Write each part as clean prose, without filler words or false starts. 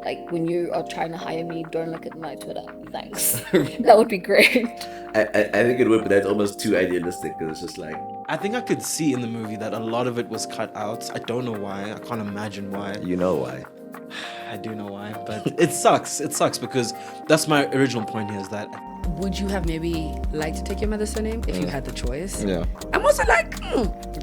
like when you are trying to hire me, don't look at my Twitter. Thanks. That would be great. I think it would, but that's almost too idealistic because it's just like. I think I could see in the movie that a lot of it was cut out. I don't know why. I can't imagine why. You know why. I do know why, but it sucks. It sucks because that's my original point here is that. Would you have maybe liked to take your mother's surname if you had the choice? Yeah. I'm also like,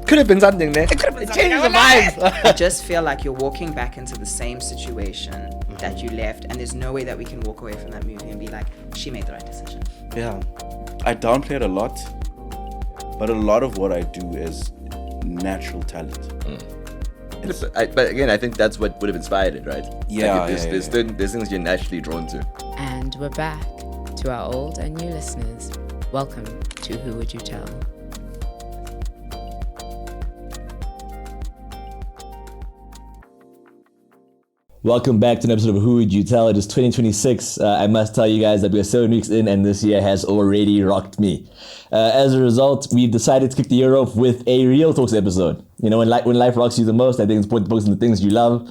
Could have been something there. It could have been changed the vibes. I just feel like you're walking back into the same situation that you left, and there's no way that we can walk away from that movie and be like, she made the right decision. Yeah. I downplay it a lot, but a lot of what I do is natural talent. But again, I think that's what would have inspired it, right? Yeah, like there's things you're naturally drawn to. And we're back to our old and new listeners. Welcome to Who Would You Tell? Welcome back to an episode of Who Would You Tell? It is 2026. I must tell you guys that we are 7 weeks in and this year has already rocked me. As a result, we've decided to kick the year off with a Real Talks episode. You know, when life rocks you the most, I think it's important to focus on the things you love.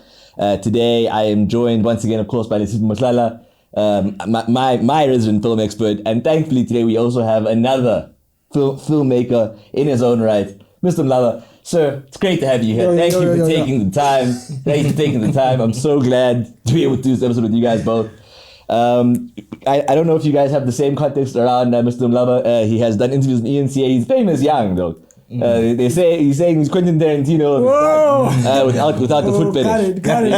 Today, I am joined once again, of course, by Melusi my resident film expert. And thankfully today we also have another filmmaker in his own right, Mr. Mlaba. Sir, it's great to have you here. Thank you for taking the time. Thank you for taking the time. I'm so glad to be able to do this episode with you guys both. I don't know if you guys have the same context around Mr. Mlaba. He has done interviews in ENCA. He's famous young, though. They say he's saying he's Quentin Tarantino without the foot fetish. Got it.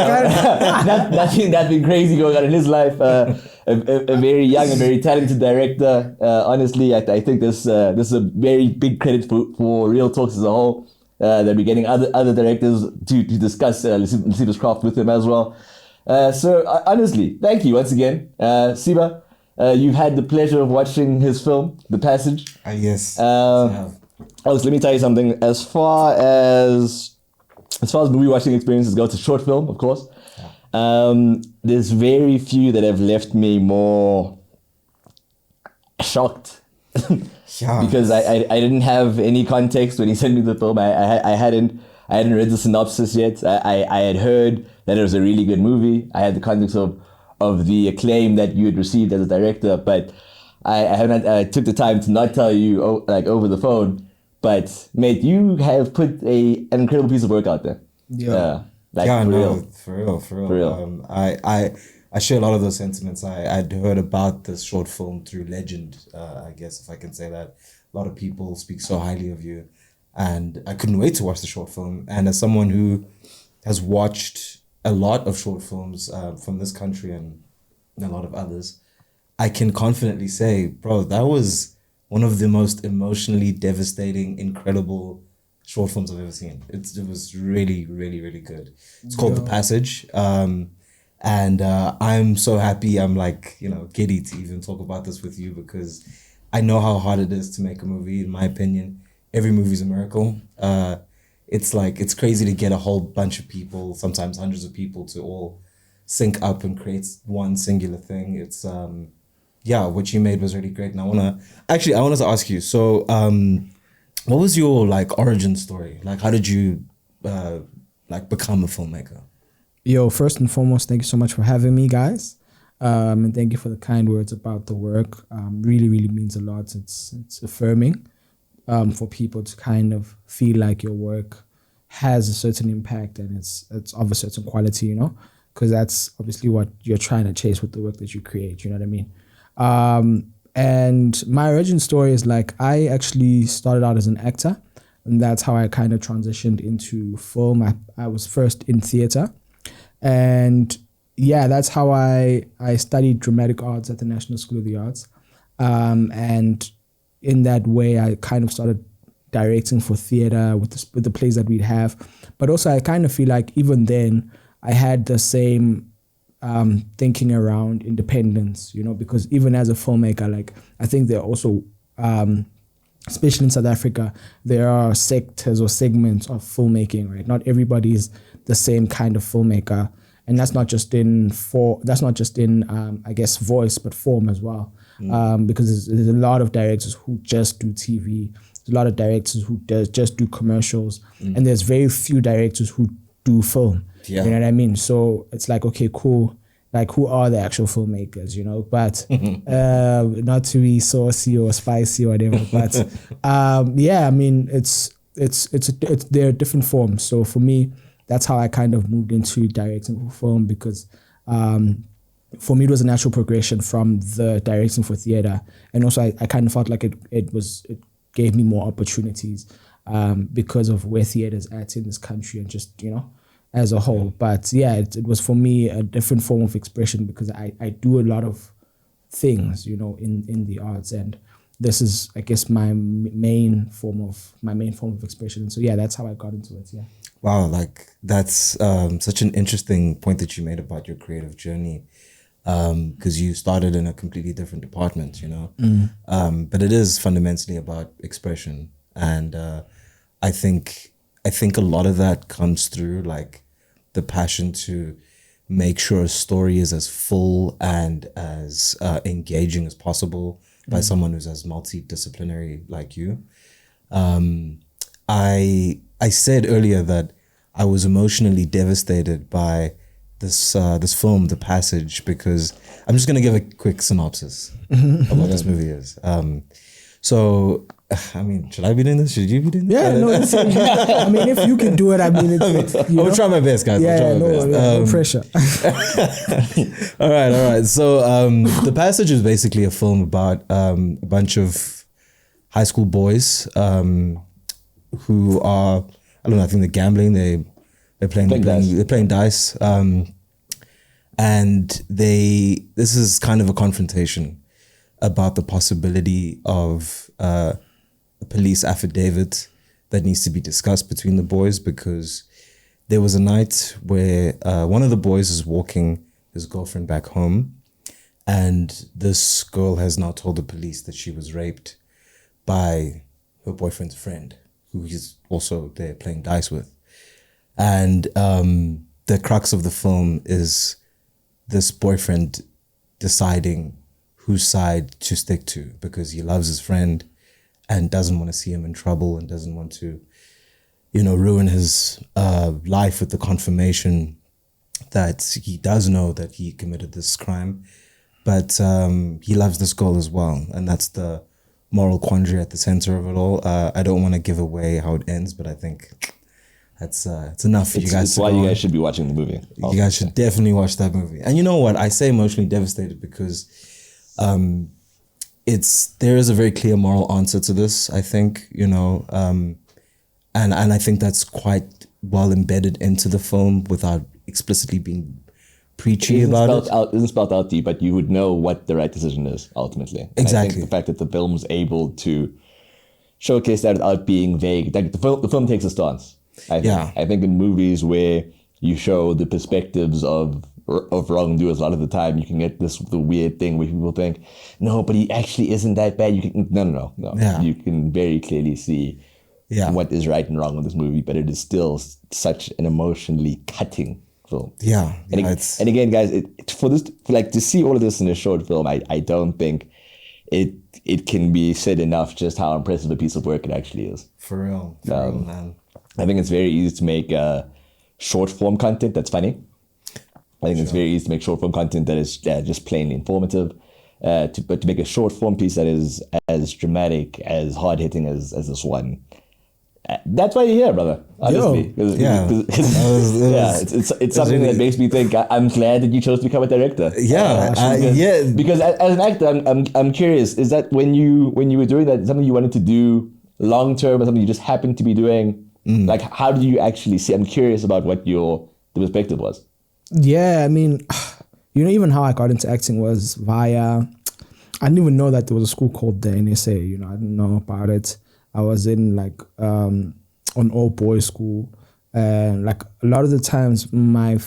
That's been crazy going on in his life. A very young and very talented director. Honestly, I think this is a very big credit for Real Talks as a whole. They'll be getting other directors to discuss Siba's craft with him as well. So honestly, thank you once again, Siba. You've had the pleasure of watching his film, The Passage. Yes. Also, let me tell you something. As far as movie watching experiences go, it's a short film, of course. There's very few that have left me more shocked. Because I didn't have any context when he sent me the film. I hadn't read the synopsis yet. I had heard that it was a really good movie. I had the context of the acclaim that you had received as a director, but I took the time to not tell you over the phone. But mate, you have put an incredible piece of work out there. For real. I share a lot of those sentiments. I'd heard about this short film through legend, I guess, if I can say that. A lot of people speak so highly of you. And I couldn't wait to watch the short film. And as someone who has watched a lot of short films from this country and a lot of others, I can confidently say, bro, that was one of the most emotionally devastating, incredible short films I've ever seen. It was really, really, really good. It's called The Passage. And I'm so happy. I'm giddy to even talk about this with you because I know how hard it is to make a movie. In my opinion, every movie's a miracle. It's crazy to get a whole bunch of people, sometimes hundreds of people, to all sync up and create one singular thing. It's what you made was really great. And I wanted to ask you. So, what was your origin story? How did you become a filmmaker? Yo, first and foremost, thank you so much for having me, guys. And thank you for the kind words about the work. Really, really means a lot. It's affirming for people to kind of feel like your work has a certain impact and it's of a certain quality, because that's obviously what you're trying to chase with the work that you create, you know what I mean? And my origin story is I actually started out as an actor, and that's how I kind of transitioned into film. I was first in theater. And that's how I studied dramatic arts at the National School of the Arts. And in that way, I kind of started directing for theater with the plays that we'd have. But also, I kind of feel like even then, I had the same thinking around independence, because even as a filmmaker, I think there are also, especially in South Africa, there are sectors or segments of filmmaking, right? Not everybody is the same kind of filmmaker, and that's not just in I guess voice, but form as well. Because there's a lot of directors who just do TV. There's a lot of directors who just do commercials, and there's very few directors who do film. Yeah. You know what I mean? So it's okay, cool. like who are the actual filmmakers, you know? But not to be saucy or spicy or whatever. But yeah, I mean, it's there are different forms. So for me, that's how I kind of moved into directing for film, because for me it was a natural progression from the directing for theater, and also I kind of felt like it gave me more opportunities because of where theater's at in this country and just, you know, as a whole. But yeah, it was for me a different form of expression, because I do a lot of things, you know, in the arts, and this is, I guess, my main form of expression. And so yeah, that's how I got into it. Yeah. Wow, like that's such an interesting point that you made about your creative journey, because you started in a completely different department, you know, but it is fundamentally about expression, and I think a lot of that comes through like the passion to make sure a story is as full and as engaging as possible by someone who's as multidisciplinary like you. I said earlier that I was emotionally devastated by this film, The Passage, because I'm just gonna give a quick synopsis of what this movie is. So, I mean, should I be doing this? Should you be doing this? Yeah, no. I mean, if you can do it, I mean, I'll try my best, guys. Yeah, no pressure. All right. So, The Passage is basically a film about a bunch of high school boys who are, I don't know, I think they're gambling. They're playing dice. And this is kind of a confrontation about the possibility of a police affidavit that needs to be discussed between the boys, because there was a night where one of the boys is walking his girlfriend back home, and this girl has now told the police that she was raped by her boyfriend's friend, who he's also there playing dice with. And the crux of the film is this boyfriend deciding whose side to stick to, because he loves his friend and doesn't want to see him in trouble and doesn't want to, you know, ruin his life with the confirmation that he does know that he committed this crime, but he loves this girl as well. And that's the moral quandary at the center of it all. I don't want to give away how it ends, but I think it's enough for you guys. It's why you guys should be watching the movie. You guys should definitely watch that movie. And you know what? I say emotionally devastated because there is a very clear moral answer to this, I think, you know, and I think that's quite well embedded into the film without explicitly being preachy about it. It isn't spelled out to you, but you would know what the right decision is ultimately. And exactly. I think the fact that the film is able to showcase that without being vague, like the film takes a stance. I think in movies where you show the perspectives of wrongdoers, a lot of the time you can get the weird thing where people think, no, but he actually isn't that bad. You can no. Yeah. You can very clearly see what is right and wrong with this movie, but it is still such an emotionally cutting film. Yeah. And again, guys, to see all of this in a short film, I don't think it can be said enough just how impressive a piece of work it actually is. For real, man. I think it's very easy to make short form content that's funny. I think it's very easy to make short form content that is just plainly informative. But to make a short form piece that is as dramatic, as hard hitting as this one, that's why you're here, brother. Honestly, it's something that makes me think. I'm glad that you chose to become a director. Because as an actor, I'm curious. Is that when you were doing that, something you wanted to do long term, or something you just happened to be doing? Like, how did you actually see? I'm curious about what the perspective was. Yeah, I mean, you know, even how I got into acting was via, I didn't even know that there was a school called the NSA, you know, I didn't know about it. I was in like an all boys school, and like a lot of the times my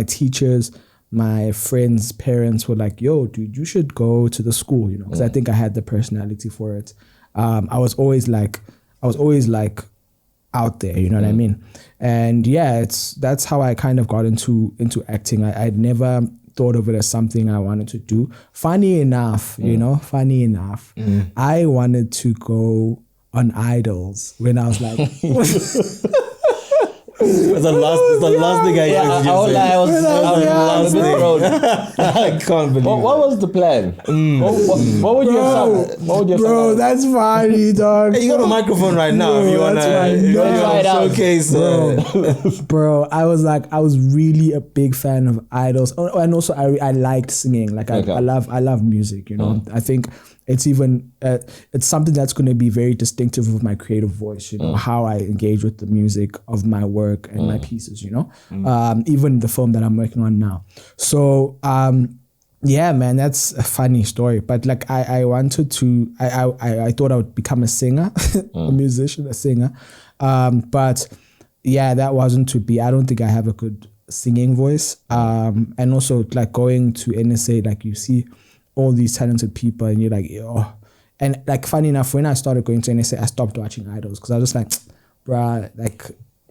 teachers, my friends' parents were like, yo, dude, you should go to the school, you know, because I think I had the personality for it. I was always like out there, you know what I mean? And yeah, that's how I kind of got into acting. I'd never thought of it as something I wanted to do. Funny enough, I wanted to go on Idols when I was like It's the last thing I Yeah, used. I won't lie, I was a bit thrown. I can't believe What was the plan? What would you have done? What would you have Bro, done? that's funny, dog. Hey, you got a microphone right now. If you wanna, that's if you fine. wanna Try it out. showcase. Bro, I was really a big fan of idols. Oh, and also I liked singing. Like Okay. I love music, you know. I think it's even it's something that's going to be very distinctive of my creative voice, you know, how I engage with the music of my work and my pieces, you know. Even the film that I'm working on now. So yeah, man, that's a funny story. But like I wanted to I thought I would become a singer, a musician, a singer. But yeah, that wasn't to be. I don't think I have a good singing voice. And also like going to NSA, like you see all these talented people and you're like, oh. And like funny enough, when I started going to NSA, I stopped watching idols because I was just like, bruh, like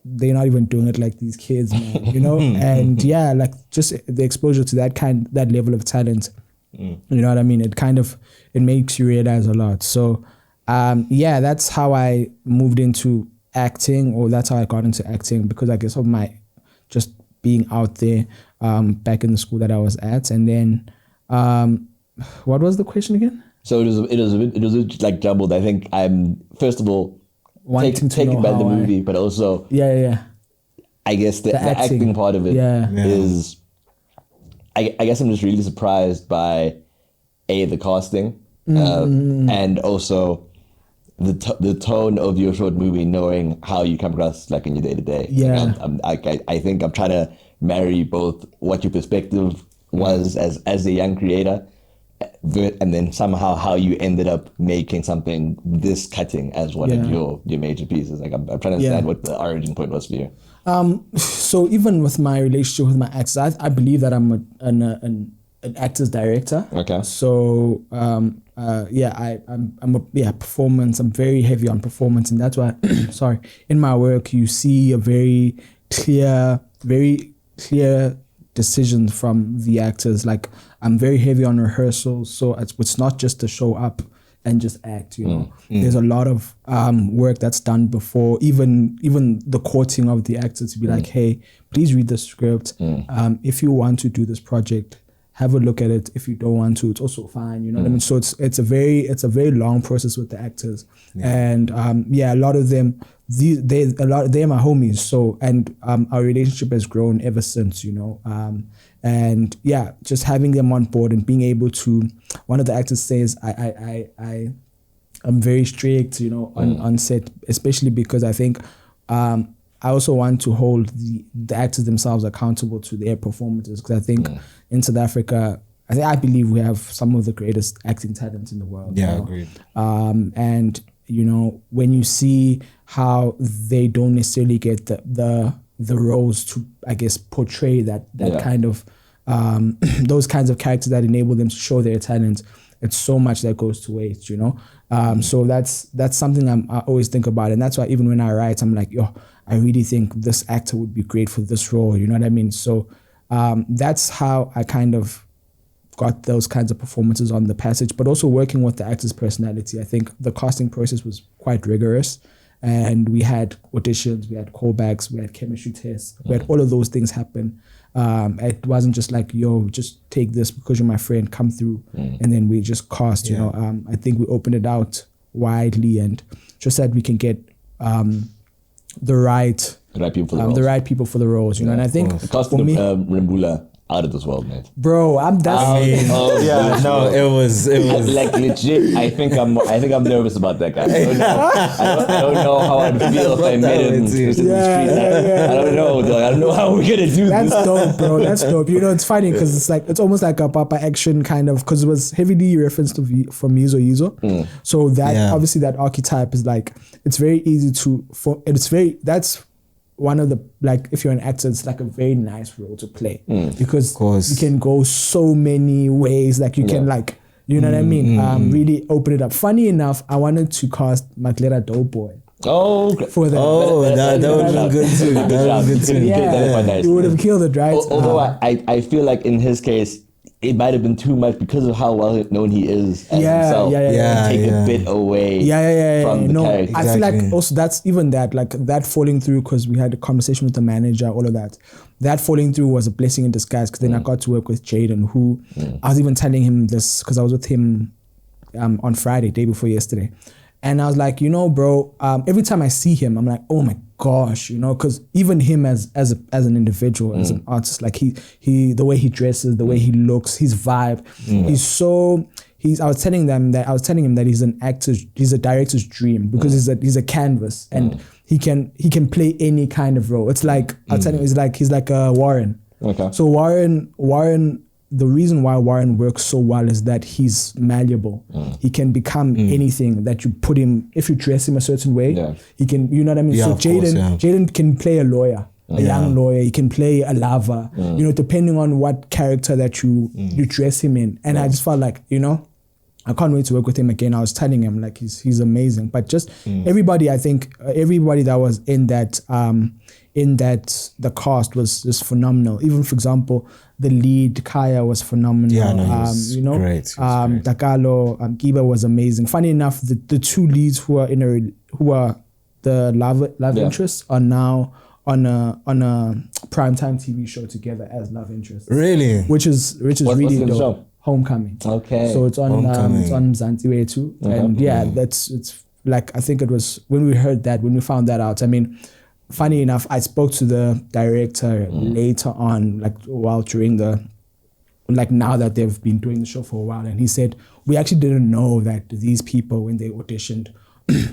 they're not even doing it like these kids, man, you know? And yeah, like just the exposure to that level of talent, you know what I mean? It makes you realize a lot. So yeah, that's how I moved into acting, or that's how I got into acting, because I guess of my just being out there back in the school that I was at. And then what was the question again? So it was a bit like jumbled. I think I'm first of all Wanting to taken know by the how movie, but also yeah. I guess the acting part of it is. Yeah. I guess I'm just really surprised by the casting and also the tone of your short movie, knowing how you come across like in your day to day. Yeah. I think I'm trying to marry both what your perspective was as a young creator, and then somehow how you ended up making something this cutting as one of your major pieces. Like I'm trying to understand what the origin point was for you. So even with my relationship with my actors, I believe that I'm an actor's director. Okay. So I'm a performance. I'm very heavy on performance, and that's why sorry, in my work you see a very clear decisions from the actors. Like I'm very heavy on rehearsals, so it's not just to show up and just act, you know. There's a lot of work that's done before, even the courting of the actor to be like, hey, please read the script. If you want to do this project, have a look at it. If you don't want to, it's also fine, you know what I mean? So it's a very long process with the actors. And a lot of them, they're my homies. So, and our relationship has grown ever since, you know. And yeah, just having them on board and being able to, one of the actors says, I'm very strict, you know, on set, especially because I think I also want to hold the actors themselves accountable to their performances, because I think in South Africa, I believe we have some of the greatest acting talent in the world. Yeah, you know? agreed. And you know, when you see how they don't necessarily get the roles to, I guess, portray that kind of those kinds of characters that enable them to show their talent, it's so much that goes to waste, you know. So that's something I always think about, and that's why even when I write, I'm like, yo, I really think this actor would be great for this role, you know what I mean? So that's how I kind of got those kinds of performances on the passage, but also working with the actor's personality. I think the casting process was quite rigorous, and we had auditions, we had callbacks, we had chemistry tests, we had all of those things happen. It wasn't just like, yo, just take this because you're my friend, come through, and then we just cast, you know. I think we opened it out widely and just that we can get the right people for the roles, you know. And I think casting for me, Rimbula out of this world, mate. bro, it was like legit. I think I'm nervous about that guy. I don't know how I'd feel if I met him in the street. I don't know. Dog. I don't know how we're gonna do That's this. dope, bro. That's dope. You know, it's funny because it's almost like a Papa action kind of, because it was heavily referenced from Yizo Yizo. So that obviously that archetype is like, it's very easy that's one of the, like, if you're an actor, it's like a very nice role to play because you can go so many ways. Like you can like, you know what I mean? Really open it up. Funny enough, I wanted to cast Matlera Doughboy. Oh, okay. For that. That would have been good too. Yeah, you would have killed it, right? Although I feel like in his case, it might have been too much because of how well known he is as himself. Take a bit away from the character. I feel like also that's even that, like that falling through, because we had a conversation with the manager, all of that. That falling through was a blessing in disguise, because then I got to work with Jaden, who I was even telling him this, because I was with him on Friday, day before yesterday. And I was like, bro, every time I see him, I'm like, oh my gosh, because even him as an individual, as an artist, like he the way he dresses, the way he looks, his vibe, I was telling him that he's a director's dream, because he's a canvas, and he can play any kind of role. It's like I was telling him, he's like a Warren. Okay. So Warren. The reason why Warren works so well is that he's malleable. He can become anything that you put him. If you dress him a certain way, he can. You know what I mean? Yeah, so of course, Jaden can play a lawyer, a young lawyer. He can play a lover. Depending on what character that you dress him in. And I just felt like, I can't wait to work with him again. I was telling him like he's amazing. But just everybody, I think everybody that was in that the cast was just phenomenal. Even for example, the lead Kaya was phenomenal. Yeah, no, he was great. Dakalo, Kiba was amazing. Funny enough, the two leads who are the love interests are now on a primetime TV show together as love interests. Really? Which is really dope. Show? Homecoming. Okay. So it's on Mzansiwe too. Okay. And it's like, I think it was when we found that out. I mean, funny enough, I spoke to the director later on, like now that they've been doing the show for a while, and he said, we actually didn't know that these people, when they auditioned,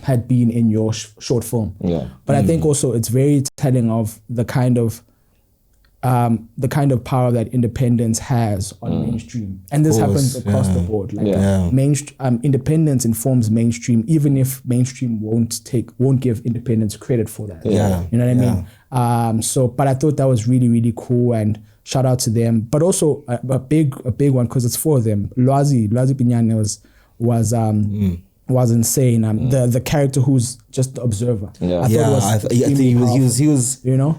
had been in your short film. Yeah. But I think also it's very telling of the kind of power that independence has on mainstream, and this happens across the board. Like independence informs mainstream, even if mainstream won't give independence credit for that. Yeah, you know what I mean. But I thought that was really, really cool, and shout out to them. But also a big one, because it's for them. Lwazi Pinyane was insane. The character who's just the observer. Yeah. I think he was. It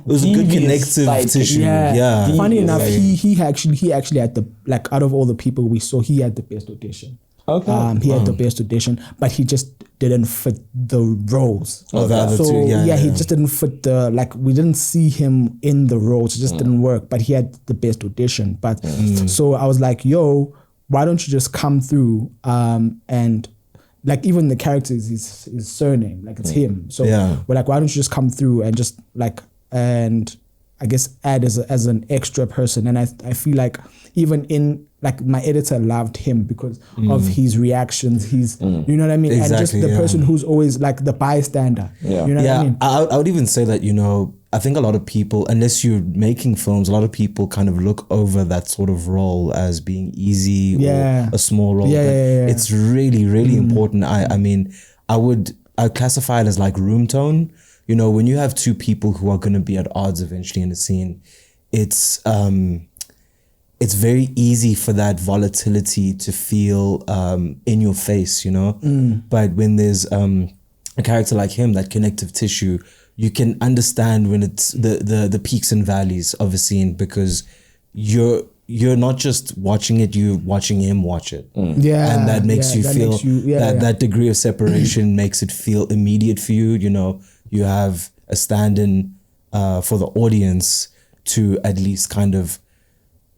was a good connective tissue. Yeah. Funny enough, he actually had out of all the people we saw, he had the best audition. Okay. He had the best audition, but he just didn't fit the roles. Oh, the other two. He just didn't fit we didn't see him in the roles. It just didn't work. But he had the best audition. But so I was like, yo, why don't you just come through and like even the character is his surname, like it's him. So we're like, why don't you just come through and just and I guess add as an extra person. And I feel like even in like my editor loved him because of his reactions. He's you know what I mean? Exactly, and just the person who's always like the bystander. Yeah. You know what I mean? I would even say that, I think a lot of people, unless you're making films, a lot of people kind of look over that sort of role as being easy or a small role. It's really, really important. I mean, I'd classify it as like room tone. When you have two people who are going to be at odds eventually in a scene, it's very easy for that volatility to feel in your face, But when there's a character like him, that connective tissue, you can understand when it's the peaks and valleys of a scene, because you're not just watching it, you're watching him watch it. And that makes you feel that degree of separation makes it feel immediate for you. You have a stand-in for the audience to at least kind of,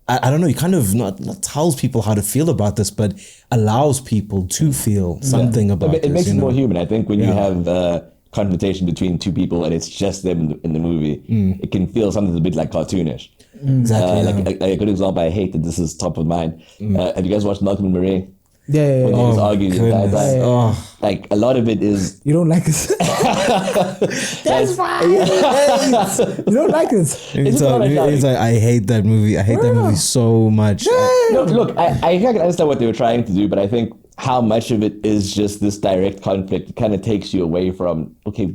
I don't know, you kind of not tells people how to feel about this, but allows people to feel something about it. It makes it more human. I think when you have confrontation between two people and it's just them in the movie, it can feel something a bit like cartoonish. Exactly. Like a good example, I hate that this is top of mind. Have you guys watched Malcolm and Marie? Yeah. When they was arguing with guys, like a lot of it is you don't like it. That's fine. You don't like it. It's like I hate that movie. I hate that movie so much. Look, I can understand what they were trying to do, but I think how much of it is just this direct conflict kind of takes you away from, okay,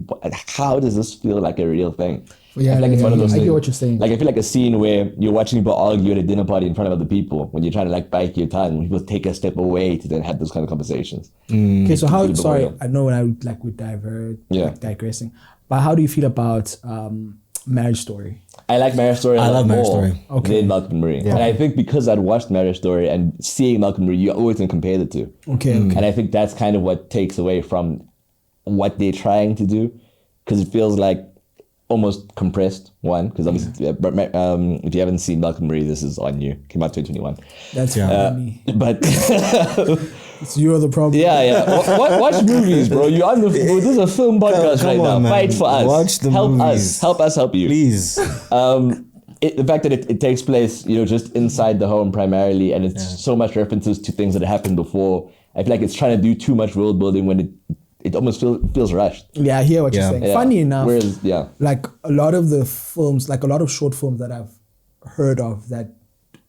how does this feel like a real thing? Yeah, I feel like it's one of those I things. get what you're saying. Like I feel like a scene where you're watching people argue at a dinner party in front of other people, when you're trying to like bite your tongue, when people take a step away to then have those kind of conversations. Okay, so how? Sorry, I know when I would divert, digressing, but how do you feel about Marriage Story. I like Marriage Story. I love Marriage more Story. Okay. than Malcolm and Marie. Yeah. And I think because I'd watched Marriage Story and seeing Malcolm and Marie, you always can compare the two. Okay. And I think that's kind of what takes away from what they're trying to do, because it feels like almost compressed. One, because obviously, if you haven't seen Malcolm and Marie, this is on you. Came out 2021. That's me. But You're the problem. yeah. Watch movies, bro. You're on this is a film podcast Come right on, now. man. Fight for us. Watch the help movies. Help us help you. Please. The fact that it takes place, just inside the home primarily, and it's so much references to things that happened before. I feel like it's trying to do too much world building when it almost feels rushed. Yeah, I hear what you're saying. Yeah. Funny enough, Whereas, like a lot of the films, like a lot of short films that I've heard of that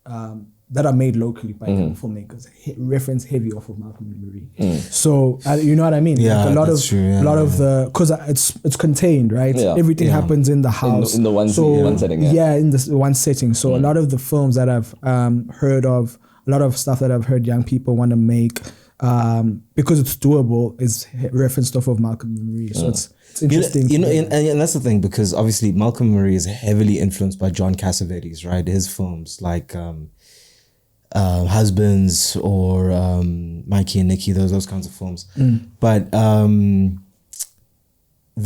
are made locally by filmmakers reference heavy off of Malcolm and Marie. So you know what I mean? Yeah, like a lot that's of true, yeah, a lot of the because it's contained, right? Yeah. Everything happens in the house in the one setting. Yeah, in this one setting. So a lot of the films that I've heard of, a lot of stuff that I've heard young people want to make. Because it's doable, is referenced off of Malcolm and Marie. So it's interesting. And that's the thing, because obviously Malcolm and Marie is heavily influenced by John Cassavetes, right? His films like Husbands or Mikey and Nikki, those kinds of films. But the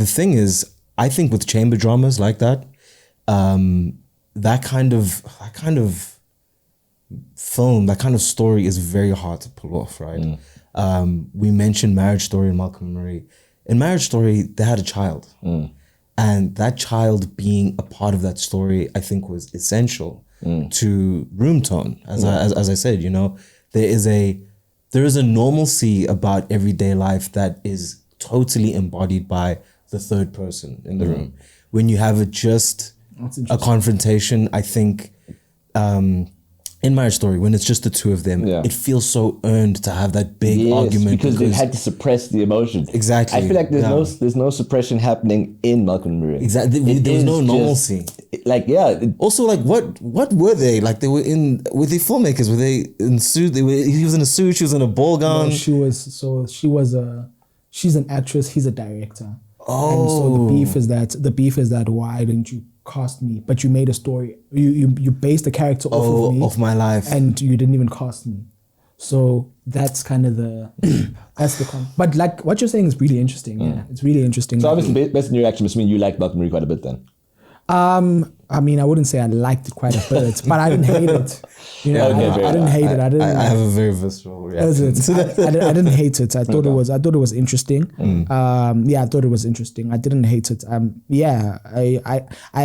thing is, I think with chamber dramas like that, that kind of film, that kind of story is very hard to pull off, right? We mentioned Marriage Story and Malcolm and Marie. In Marriage Story, they had a child. And that child being a part of that story, I think, was essential to room tone. As I said, there is a normalcy about everyday life that is totally embodied by the third person in the room. When you have just a confrontation, I think in Marriage Story, when it's just the two of them, it feels so earned to have that big argument because they had to suppress the emotion. Exactly. I feel like there's no suppression happening in Malcolm and Marie. Exactly. There was no normalcy. Also, what were they? Like, were they filmmakers? Were they in suit? He was in a suit, she was in a ball gown. No, she's an actress, he's a director. Oh. And so the beef is that why didn't you cast me? But you made a story. You based the character off of me. Of my life. And you didn't even cast me. So that's kind of but like what you're saying is really interesting. Yeah. It's really interesting. So obviously, based on your reaction, you like Malcolm and Marie quite a bit then. I mean, I wouldn't say I liked it quite a bit, but I didn't hate it. I didn't hate it. I have a very visceral reaction. I didn't hate it. I thought it was interesting. I thought it was interesting. I didn't hate it. I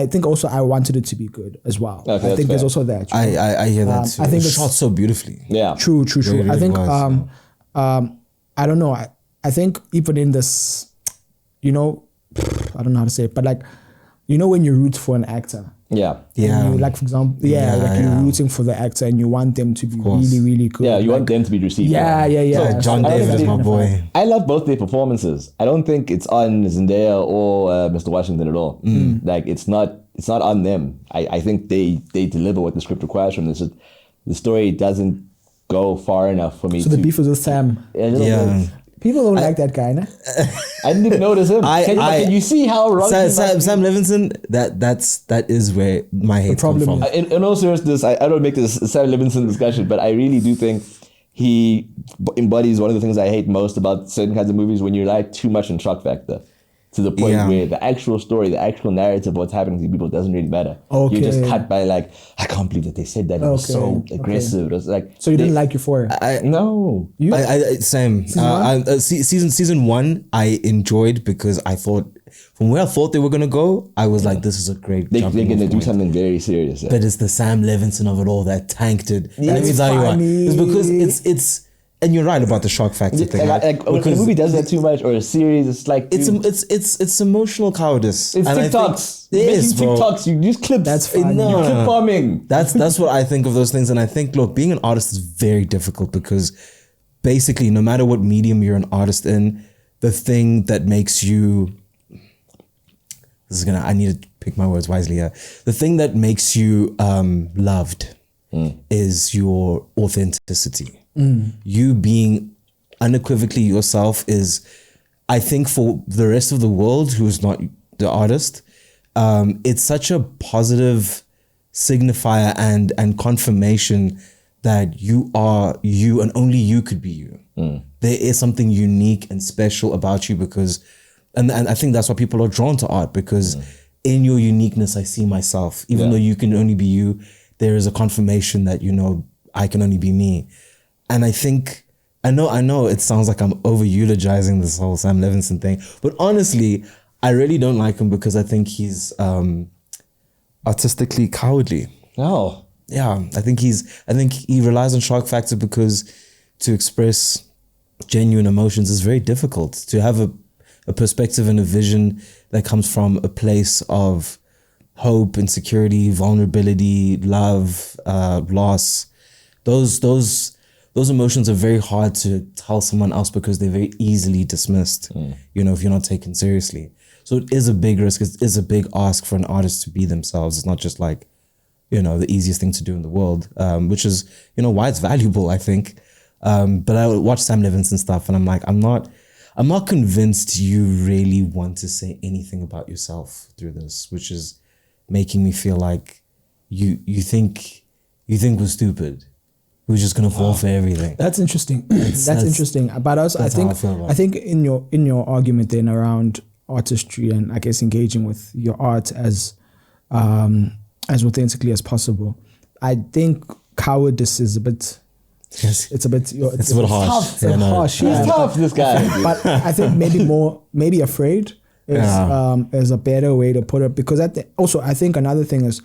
think also I wanted it to be good as well. Okay, I think there's also that. I hear that too. I think it's shot so beautifully. Yeah. True. Really, I think was, I don't know. I think even in this, I don't know how to say it, but like, when you root for an actor. Yeah. Like, for example, you're rooting for the actor and you want them to be really, really good. Yeah, you want them to be received. Yeah. So John David is my boy. I love both their performances. I don't think it's on Zendaya or Mr. Washington at all. Like, it's not on them. I think they deliver what the script requires from this. The story doesn't go far enough for me. So the beef was with Sam. Yeah. People don't like that guy, nah? I didn't even notice him. Can you see how wrong Sam Levinson? That is where my hate comes from. In all seriousness, I don't make this a Sam Levinson discussion, but I really do think he embodies one of the things I hate most about certain kinds of movies, when you rely too much on shock factor, to the point where the actual story, the actual narrative of what's happening to people doesn't really matter. Okay. You're just cut by like, I can't believe that they said that. It was so aggressive. It was like, so you didn't like Euphoria? No. Same. Season 1 I enjoyed because I thought, from where I thought they were gonna go, I was like, this is a great. They're gonna do something very serious. Yeah. But it's the Sam Levinson of it all that tanked it. Yeah, and it's funny. It's because it's. And you're right about the shock factor thing. When a movie does that too much, or a series, it's like it's emotional cowardice. It's TikToks. TikToks. You use clips. That's fine. You clip farming. That's what I think of those things. And I think, look, being an artist is very difficult because basically, no matter what medium you're an artist in, the thing that makes you I need to pick my words wisely here. The thing that makes you loved is your authenticity. You being unequivocally yourself is, I think, for the rest of the world who's not the artist, it's such a positive signifier and confirmation that you are you and only you could be you. There is something unique and special about you because, and I think that's why people are drawn to art, because in your uniqueness, I see myself. Even though you can only be you, there is a confirmation that, you know, I can only be me. And I think, I know it sounds like I'm over eulogizing this whole Sam Levinson thing, but honestly, I really don't like him because I think he's artistically cowardly. Oh. Yeah, I think he relies on shock factor because to express genuine emotions is very difficult. To have a perspective and a vision that comes from a place of hope, insecurity, vulnerability, love, loss. Those emotions are very hard to tell someone else because they're very easily dismissed, you know, if you're not taken seriously. So it is a big risk, it is a big ask for an artist to be themselves. It's not just like, you know, the easiest thing to do in the world, which is, you know, why it's valuable, I think. But I watch Sam Levinson stuff and I'm like, I'm not convinced you really want to say anything about yourself through this, which is making me feel like you think we're stupid. We're just gonna fall for everything. That's interesting. That's interesting. But also, I think in your argument then around artistry and I guess engaging with your art as authentically as possible, I think cowardice is a bit. Yes. It's a bit harsh. Tough. It's harsh. He's tough, this guy. But I think maybe afraid is a better way to put it, because I think another thing is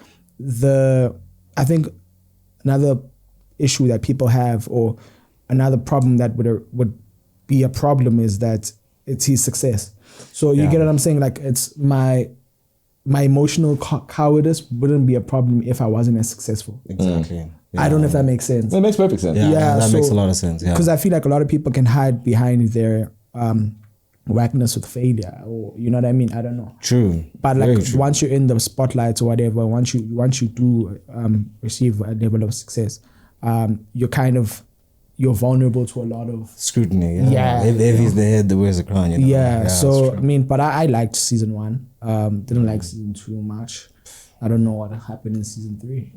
another issue that people have, or another problem that would be a problem, is that it's his success. So you get what I'm saying? Like, it's my emotional cowardice wouldn't be a problem if I wasn't as successful. Exactly. Yeah. I don't know if that makes sense. It makes perfect sense. Yeah, that makes a lot of sense. Yeah, because I feel like a lot of people can hide behind their whackness with failure, or you know what I mean. I don't know. True. But like once you're in the spotlight or whatever, once you do receive a level of success, you're vulnerable to a lot of scrutiny. If he's the head that wears the crown. You know? Yeah. So I mean, but I liked season 1. Didn't like season 2 much. I don't know what happened in season 3.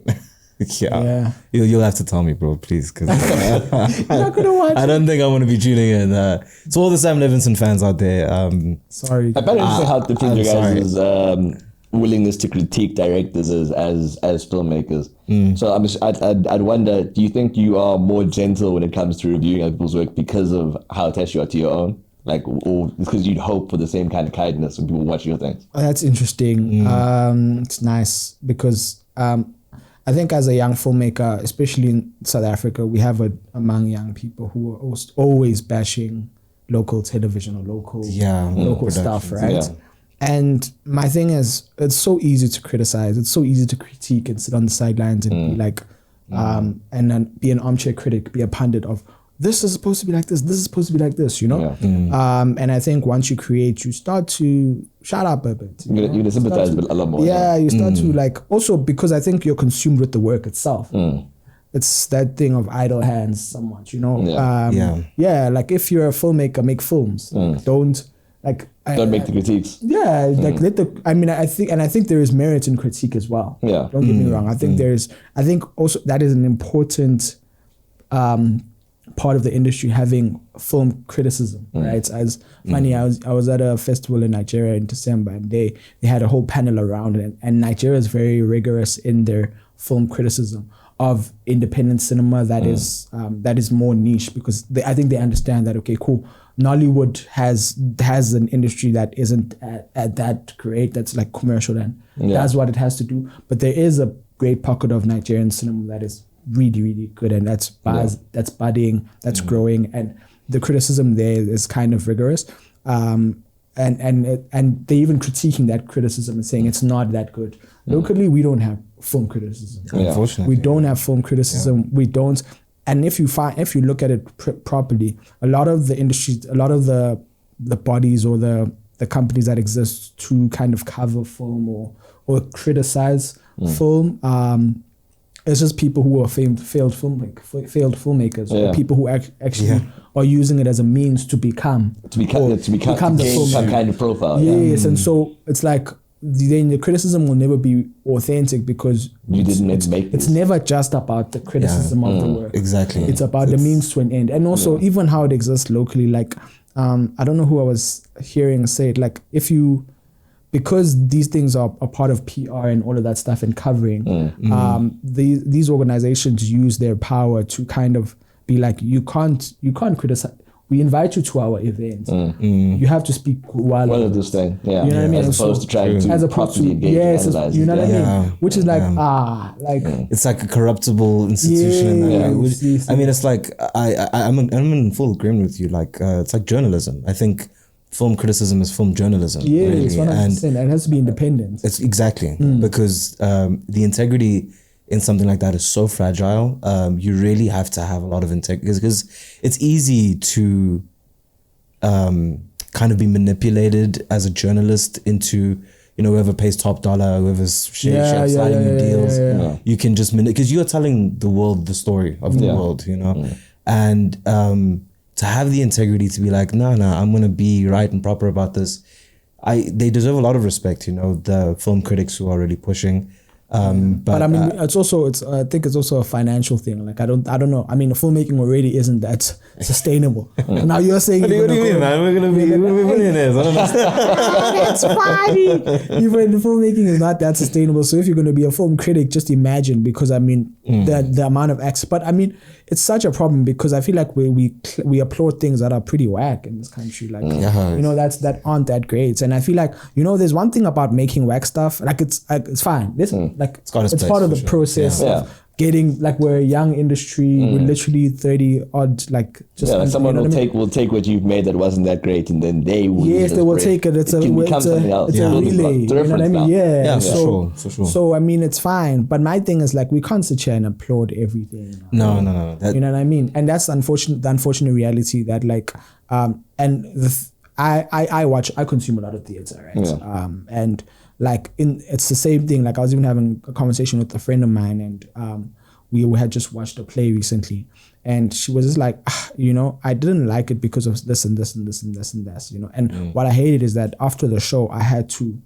Yeah. You'll have to tell me, bro, please, because you're not gonna watch. I don't think I want to be tuning in. To all the Sam Levinson fans out there, sorry. I bet it's how different you guys' willingness to critique directors as filmmakers. So I'd wonder, do you think you are more gentle when it comes to reviewing other people's work because of how attached you are to your own? Like, or because you'd hope for the same kind of kindness when people watch your things? Oh, that's interesting. It's nice because I think as a young filmmaker, especially in South Africa, we have among young people who are always bashing local television or local stuff, right? Yeah. And my thing is, it's so easy to criticize. It's so easy to critique and sit on the sidelines and be like, and then be an armchair critic, be a pundit of, this is supposed to be like this is supposed to be like this, you know? Yeah. And I think once you create, you start to shut up a bit. You sympathize a lot more. Yeah, you start to like, also because I think you're consumed with the work itself. It's that thing of idle hands somewhat, you know? Yeah, like if you're a filmmaker, make films. Don't make the critiques. Yeah, like I think there is merit in critique as well. Yeah. Don't get me wrong. I think also that is an important part of the industry, having film criticism, right? As funny, I was at a festival in Nigeria in December, and they had a whole panel around it, and Nigeria is very rigorous in their film criticism of independent cinema that is more niche, because I think they understand that, okay, cool, Nollywood has an industry that isn't at that great, that's like commercial, and that's what it has to do. But there is a great pocket of Nigerian cinema that is really, really good, and that's budding, that's growing, and the criticism there is kind of rigorous. And they're even critiquing that criticism and saying it's not that good. Locally, we don't have film criticism. Unfortunately, we don't have film criticism. We don't. And if you look at it properly, a lot of the industries, a lot of the bodies or the companies that exist to kind of cover film or criticize film, it's just people who are failed filmmakers, or people who actually are using it as a means to become some kind of profile. Yes, and so it's like then the criticism will never be authentic because You didn't make it's this. never just about the criticism of the work. Exactly. It's about the means to an end. And also even how it exists locally, like I don't know who I was hearing say it, like because these things are a part of PR and all of that stuff and covering, these organizations use their power to kind of be like, you can't criticize. We invite you to our event. You have to speak well One of of this thing, yeah. You know what I mean? As opposed to trying to properly engage and analyze you know it. what I mean? Yeah. Which is like, It's like a corruptible institution. Yeah. I mean, it's like I'm in full agreement with you. Like it's like journalism. I think film criticism is film journalism. yeah, really. it's 100%. And it has to be independent. It's exactly because the integrity in something like that is so fragile. You really have to have a lot of integrity because it's easy to kind of be manipulated as a journalist into, you know, whoever pays top dollar, whoever's sliding you deals. You can just because you're telling the world the story of the world, you know, and to have the integrity to be like, no, I'm gonna be right and proper about this. They deserve a lot of respect, you know, the film critics who are really pushing. But I mean, I think it's also a financial thing. Like I don't know. I mean, the filmmaking already isn't that sustainable. Now you're saying, what do you mean, man? We're gonna be millionaires. I don't know. That's funny. Even the filmmaking is not that sustainable. So if you're gonna be a film critic, just imagine, because I mean, the amount of access. But I mean, it's such a problem because I feel like we applaud things that are pretty whack in this country. Like you know, that aren't that great. And I feel like, you know, there's one thing about making whack stuff. Like it's fine. Listen. Like it's part of the process of getting, like, we're a young industry. We're literally 30 odd, like just like someone will take what you've made that wasn't that great, and then they will take it. It's a relay. You know what I mean? Yeah, for sure. So I mean, it's fine. But my thing is, like, we can't sit here and applaud everything. No. You know what I mean? And that's the unfortunate reality that, like, I consume a lot of theater, right? And like it's the same thing. Like I was even having a conversation with a friend of mine, and we had just watched a play recently, and she was just like, you know, I didn't like it because of this and this and this and this and this, you know. And what I hated is that after the show, I had to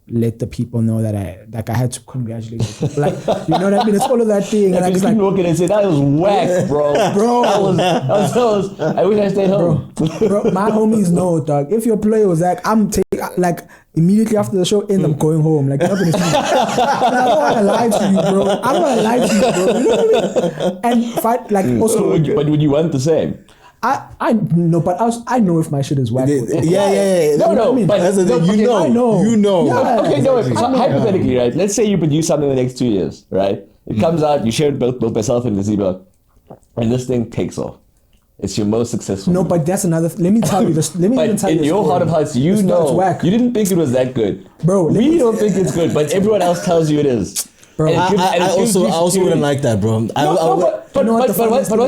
let the people know that I had to congratulate them. Like, you know what I mean? It's all of that thing. And I just walk in and say, that was whack, bro. That was I wish I stayed home. Bro, my homies know, dog. If your play was like, I'm taking, like, immediately after the show ends, I'm going home. Like, you're not gonna see me. I don't want to lie to you, bro. I don't want to lie to you, bro. You know what I mean? And fight, like, also. But would you want the same? I know, but I know if my shit is whack. Yeah. No, but that's the thing. You know. Yeah. Okay, no. So hypothetically, right? Let's say you produce something in the next 2 years, right? It comes out, you share it both myself and Lizzie, and this thing takes off. It's your most successful. No, but that's another. Let me tell you this. Let me even tell you. In your heart of hearts, you know, you didn't think it was that good, bro. We don't think it's good, but everyone else tells you it is. Bro, I also wouldn't like that, bro. But what's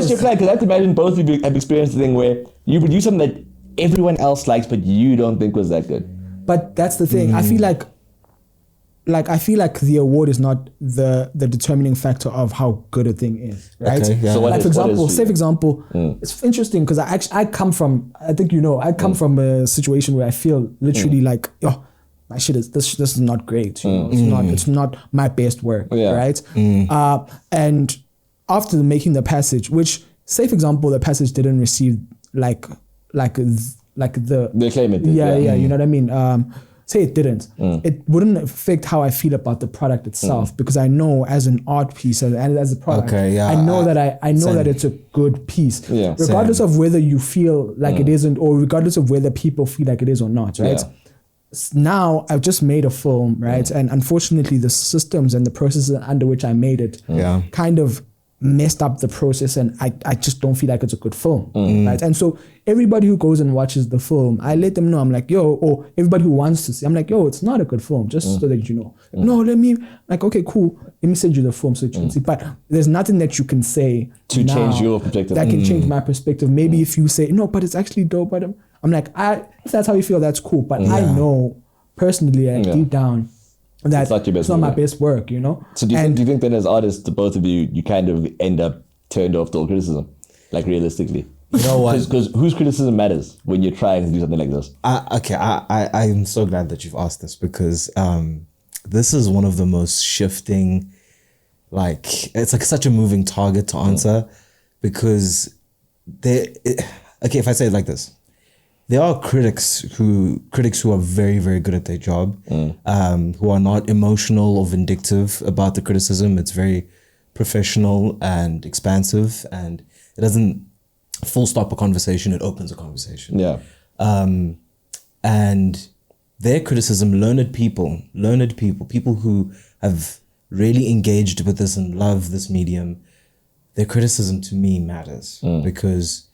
your plan? Because I have to imagine both of you have experienced the thing where you produce something that everyone else likes, but you don't think was that good. But that's the thing. I feel like the award is not the determining factor of how good a thing is, right? Okay, yeah. So like, for example, it's interesting because I come from from a situation where I feel literally like, oh, my shit is this is not great. You know? It's not my best work, right? And after making the passage, which, say for example, the passage didn't receive like the acclaim it did, you know what I mean? Say it didn't, it wouldn't affect how I feel about the product itself, because I know as an art piece and as a product, I know that it's a good piece, regardless of whether you feel like it isn't, or regardless of whether people feel like it is or not, right? Now I've just made a film, right? And unfortunately the systems and the processes under which I made it kind of messed up the process, and I just don't feel like it's a good film, right? And so everybody who goes and watches the film, I let them know, I'm like, yo, or everybody who wants to see, I'm like, yo, it's not a good film, just so that you know. No, like, okay, cool, let me send you the film so you can see. But there's nothing that you can say to change your perspective. That can change my perspective. Maybe if you say, no, but it's actually dope, but I'm like, if that's how you feel, that's cool. But I know personally, deep down, that it's not my best work, you know? So do you think then, as artists, the both of you kind of end up turned off to all criticism, like realistically? You know what? Because whose criticism matters when you're trying to do something like this? I am so glad that you've asked this because this is one of the most shifting, it's like such a moving target to answer because if I say it like this, there are critics who are very, very good at their job, who are not emotional or vindictive about the criticism. It's very professional and expansive, and it doesn't full stop a conversation, it opens a conversation. Yeah. And their criticism, learned people who have really engaged with this and love this medium, their criticism to me matters because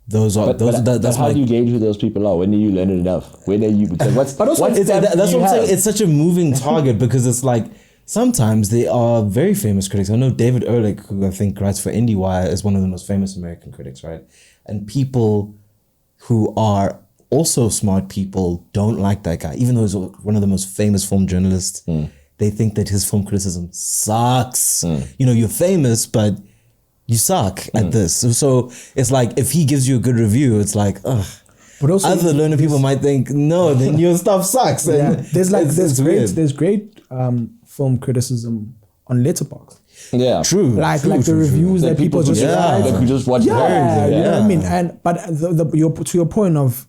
those are that's how do you gauge who those people are? When do you learn it enough? When are you? That's what I'm saying. It's such a moving target because it's like sometimes they are very famous critics. I know David Ehrlich, who I think writes for IndieWire, is one of the most famous American critics, right? And people who are also smart people don't like that guy, even though he's one of the most famous film journalists. They think that his film criticism sucks. You know, you're famous, but you suck at this. So it's like if he gives you a good review, it's like, ugh. But also, other learned people might think, no, then your stuff sucks. Yeah. There's great film criticism on Letterboxd. Yeah, true. Like the reviews that people just write. That we just watch. You know what I mean. But to your point of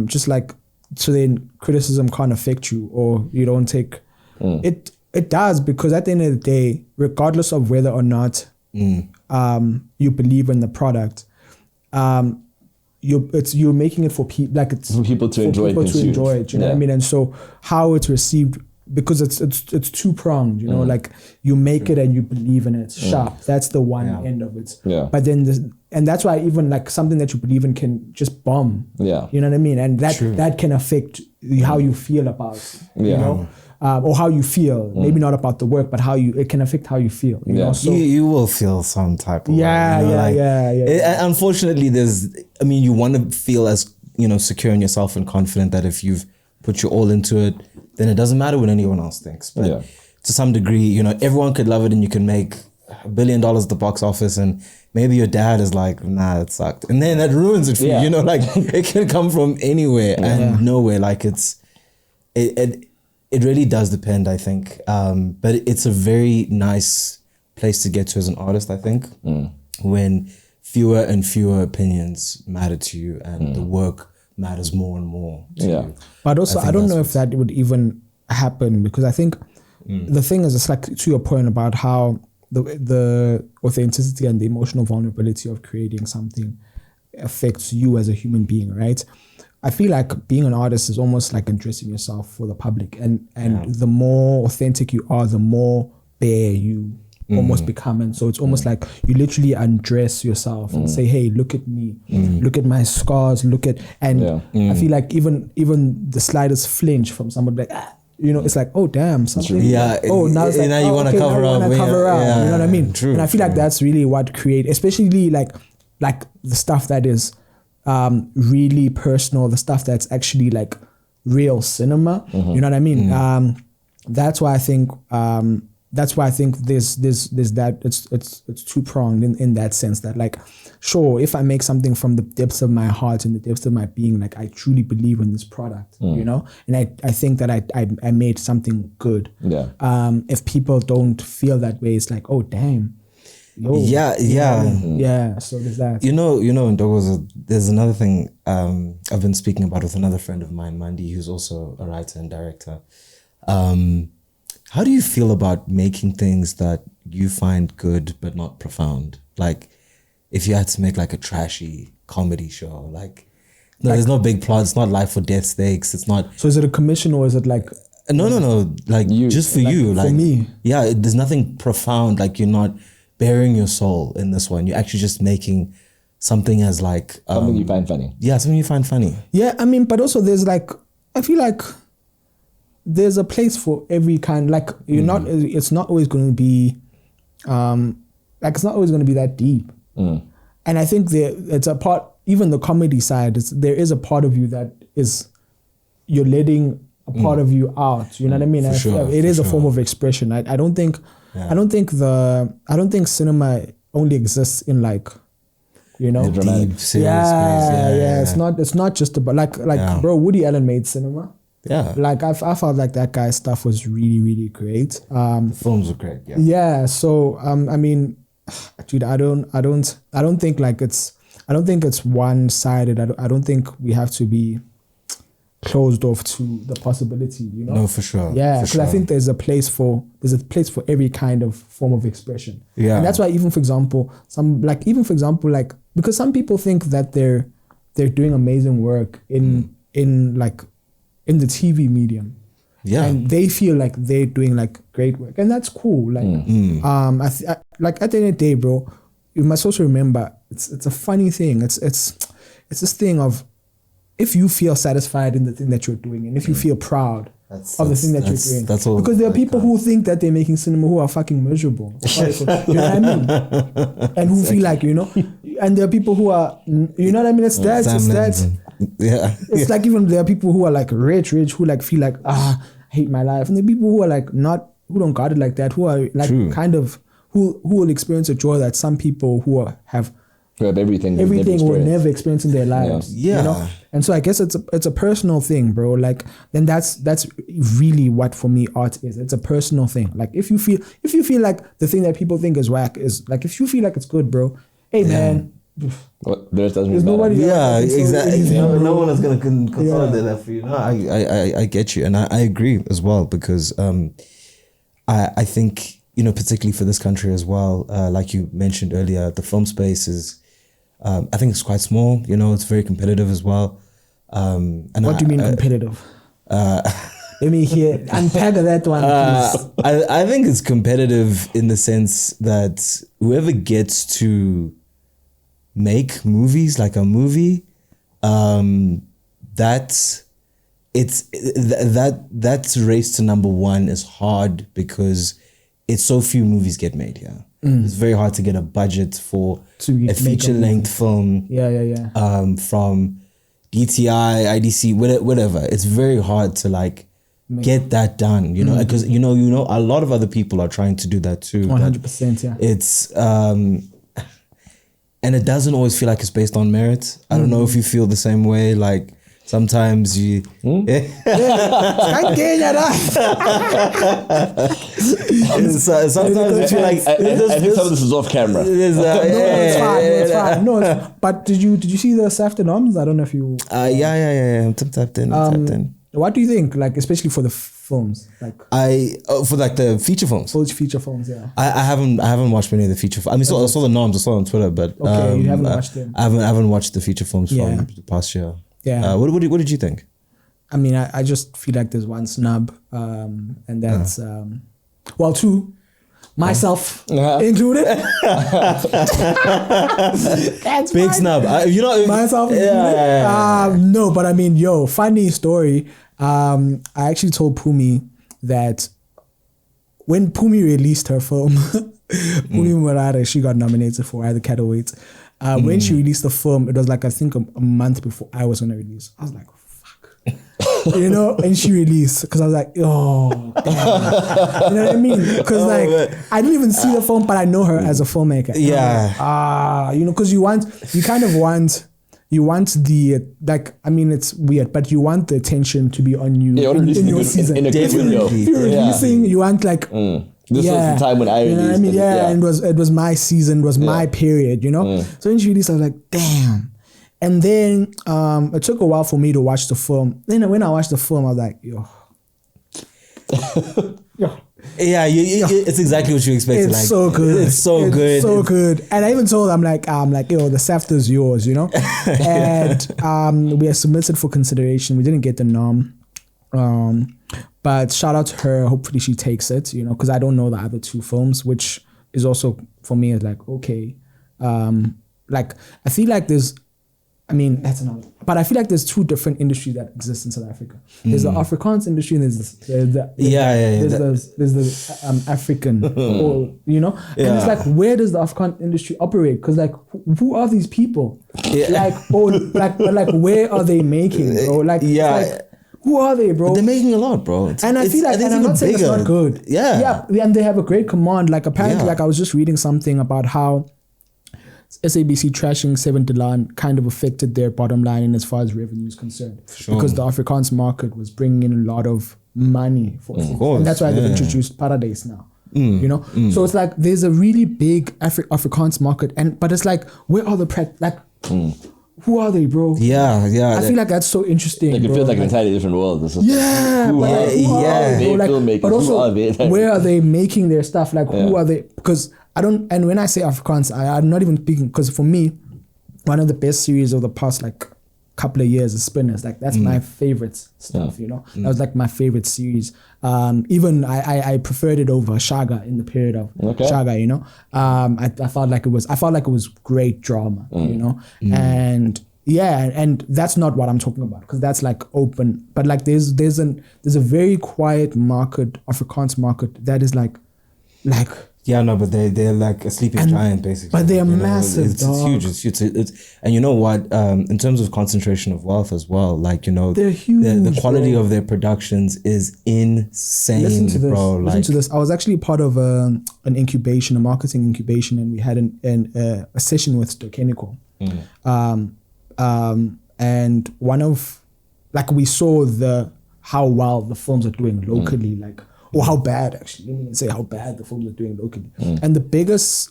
just like, so then criticism can't affect you or you don't take it. It does, because at the end of the day, regardless of whether or not you believe in the product, you're making it for people, like it's for people to for enjoy people it. To enjoy it, you know what I mean? And so how it's received, because it's two pronged, you know, like you make it and you believe in it. Sharp. That's the one end of it. Yeah. But then and that's why even like something that you believe in can just bomb. Yeah. You know what I mean? And that can affect how you feel about it, you know? Or how you feel, maybe not about the work, but it can affect how you feel. You know? So you will feel some type of way. Unfortunately, you want to feel as, you know, secure in yourself and confident that if you've put your all into it, then it doesn't matter what anyone else thinks. But to some degree, you know, everyone could love it and you can make $1 billion at the box office, and maybe your dad is like, nah, it sucked. And then that ruins it for you. You know, like it can come from anywhere and nowhere. Like it really does depend, I think. But it's a very nice place to get to as an artist, I think, when fewer and fewer opinions matter to you and the work matters more and more to you. But also, I don't know if that would even happen, because I think the thing is, it's like to your point about how the authenticity and the emotional vulnerability of creating something affects you as a human being, right? I feel like being an artist is almost like undressing yourself for the public, and the more authentic you are, the more bare you almost become. And so it's almost like you literally undress yourself and say, hey, look at me, look at my scars, I feel like even the slightest flinch from somebody, like, you know, it's like, oh damn, something. Yeah. Now it's like, now you want to cover up. You know what I mean? True. And I feel like that's really what especially like the stuff that is really personal, the stuff that's actually like real cinema. You know what I mean? That's why I think there's that it's two pronged in that sense, that like, sure, if I make something from the depths of my heart and the depths of my being, like I truly believe in this product, you know, and I think that I made something good. If people don't feel that way, it's like, oh damn. So there's that. You know, Ntokozo, there's another thing I've been speaking about with another friend of mine, Mandy, who's also a writer and director. How do you feel about making things that you find good but not profound? Like, if you had to make like a trashy comedy show, like, there's no big plot. It's not life or death stakes. It's not. So is it a commission, or is it like? No. Like just for you, like for me. Yeah, there's nothing profound. Like, you're not bearing your soul in this one. You're actually just making something as like something you find funny. Yeah, something you find funny. Yeah, I mean, but also there's like, I feel like there's a place for every kind. Like, you're not. It's not always going to be, it's not always going to be that deep. And I think it's a part. Even the comedy side, there is a part of you that is, you're letting a part of you out. You know what I mean? It is a form of expression. I don't think. Yeah. I don't think cinema only exists in like you know. Deep, serious Yeah, space. yeah. It's not just about like bro. Woody Allen made cinema. Yeah. Like I felt like that guy's stuff was really really great. The films were great. Yeah. Yeah. So I mean, dude, I don't think like I don't think it's one sided. I don't think we have to be closed off to the possibility, you know. No, for sure. Yeah, because I think there's a place for every kind of form of expression. Yeah, and that's why even for example, because some people think that they're doing amazing work in the TV medium. Yeah, and they feel like they're doing like great work, and that's cool. Like, like at the end of the day, bro, you must also remember it's a funny thing. It's this thing of, if you feel satisfied in the thing that you're doing, and if you feel proud of the thing that you're doing, that's all. Because there are people who think that they're making cinema who are fucking miserable. You know what I mean? And who feel like, you know, and there are people who are, you know what I mean? It's that. Yeah. It's like, even there are people who are like rich who like feel like, I hate my life. And there are people who are like who don't got it like that, who are like kind of, who will experience a joy that some people who have everything will never experience in their lives. Yeah. You know? And so I guess it's a personal thing, bro. Like, then that's really what for me art is. It's a personal thing. Like, if you feel like the thing that people think is whack is like, if you feel like it's good, bro, hey man. Well, the rest doesn't There's matter. nobody. Yeah, exactly. No one is gonna consolidate Yeah. that for you. No, I get you, and I agree as well, because I think, you know, particularly for this country as well, like you mentioned earlier, the film space is, I think it's quite small. You know, it's very competitive as well. And What do you mean competitive? Let me hear unpack that one, please. I think it's competitive in the sense that whoever gets to make movies, like a movie, that's race to number one is hard, because it's so few movies get made here. It's very hard to get a budget for a feature length film. Yeah. From DTI, IDC, whatever. It's very hard to like get that done, you know, because you know, a lot of other people are trying to do that too. 100%, yeah. It's and it doesn't always feel like it's based on merit. I don't know if you feel the same way. Like, sometimes you sometimes I feel like I think some of this is off camera. It's fine. No, but did you see the SAFTA noms? I don't know if you. Yeah. I'm tapped in. What do you think? Like, especially for the films, like for like the feature films. Feature films, yeah. I haven't watched many of the feature. I mean, I saw the noms. I saw it on Twitter, but okay, you haven't watched them. I haven't watched the feature films from the past year. Yeah. What did you think? I mean, I just feel like there's one snub, and that's well, two, myself included. That's big snub. You know, myself included. No, but I mean, funny story. I actually told Pumi that when Pumi released her film, Pumi Murata, she got nominated for either Cataweight. When she released the film, it was like, I think a month before I was going to release. I was like, fuck. You know, and she released, because I was like, oh, damn. You know what I mean? Because I didn't even see the film, but I know her as a filmmaker. Yeah. You know, because you want the, like, I mean, it's weird, but you want the attention to be on you in your season. In a good window. If you're releasing, you want like, this was the time when I released. You know what I mean? And it was my season, it was my period, you know? So when she released, I was like, damn. And then it took a while for me to watch the film. Then when I watched the film, I was like, yo. Yeah, it's exactly what you expected. It's so good. It's so good. It's so good. And I even told them, like, yo, the SAFTA's yours, you know? And we are submitted for consideration. We didn't get the nom. But shout out to her. Hopefully she takes it, you know, because I don't know the other two films, which is also, for me, is like, okay. Like, I feel like there's, I mean, that's another. But I feel like there's two different industries that exist in South Africa. There's the Afrikaans industry, and there's the African, or, you know. And it's like, where does the Afrikaans industry operate? Because like, who are these people? Like, like where are they making? Or like, who are they, bro? They're making a lot, bro. And I feel like, and I'm not saying it's not good. Yeah, and they have a great command. Like, apparently, like I was just reading something about how SABC trashing Seven Delan kind of affected their bottom line in as far as revenue is concerned. Because the Afrikaans market was bringing in a lot of money for it. And that's why they've introduced Paradise now. You know? So it's like there's a really big Afrikaans market, but it's like, where are the who are they, bro? Yeah. I feel like that's so interesting. Like it feels like an entirely different world. It's just who are they? Filmmakers, but also, who are they? where are they making their stuff? Like, who are they? Because I don't, and when I say Afrikaans, I'm not even speaking, because for me, one of the best series of the past, like, couple of years is Spinners. Like, that's my favorite stuff, you know? That was like my favorite series. Even I preferred it over Shaga in the period of Shaga, you know? I felt like it was great drama, you know? And that's not what I'm talking about, because that's like open. But like there's a very quiet market, Afrikaans market, that is like yeah, no, but they're like a sleeping giant, basically. But they're massive. It's huge. It's huge. And you know what? In terms of concentration of wealth as well, like, you know, they're huge. The quality of their productions is insane, Listen to this. bro. Listen to this. I was actually part of a marketing incubation, and we had a session with Ntokozo. And one of, like, we saw how well the films are doing locally, like. Or how bad, actually. Let me say how bad the films are doing locally. And the biggest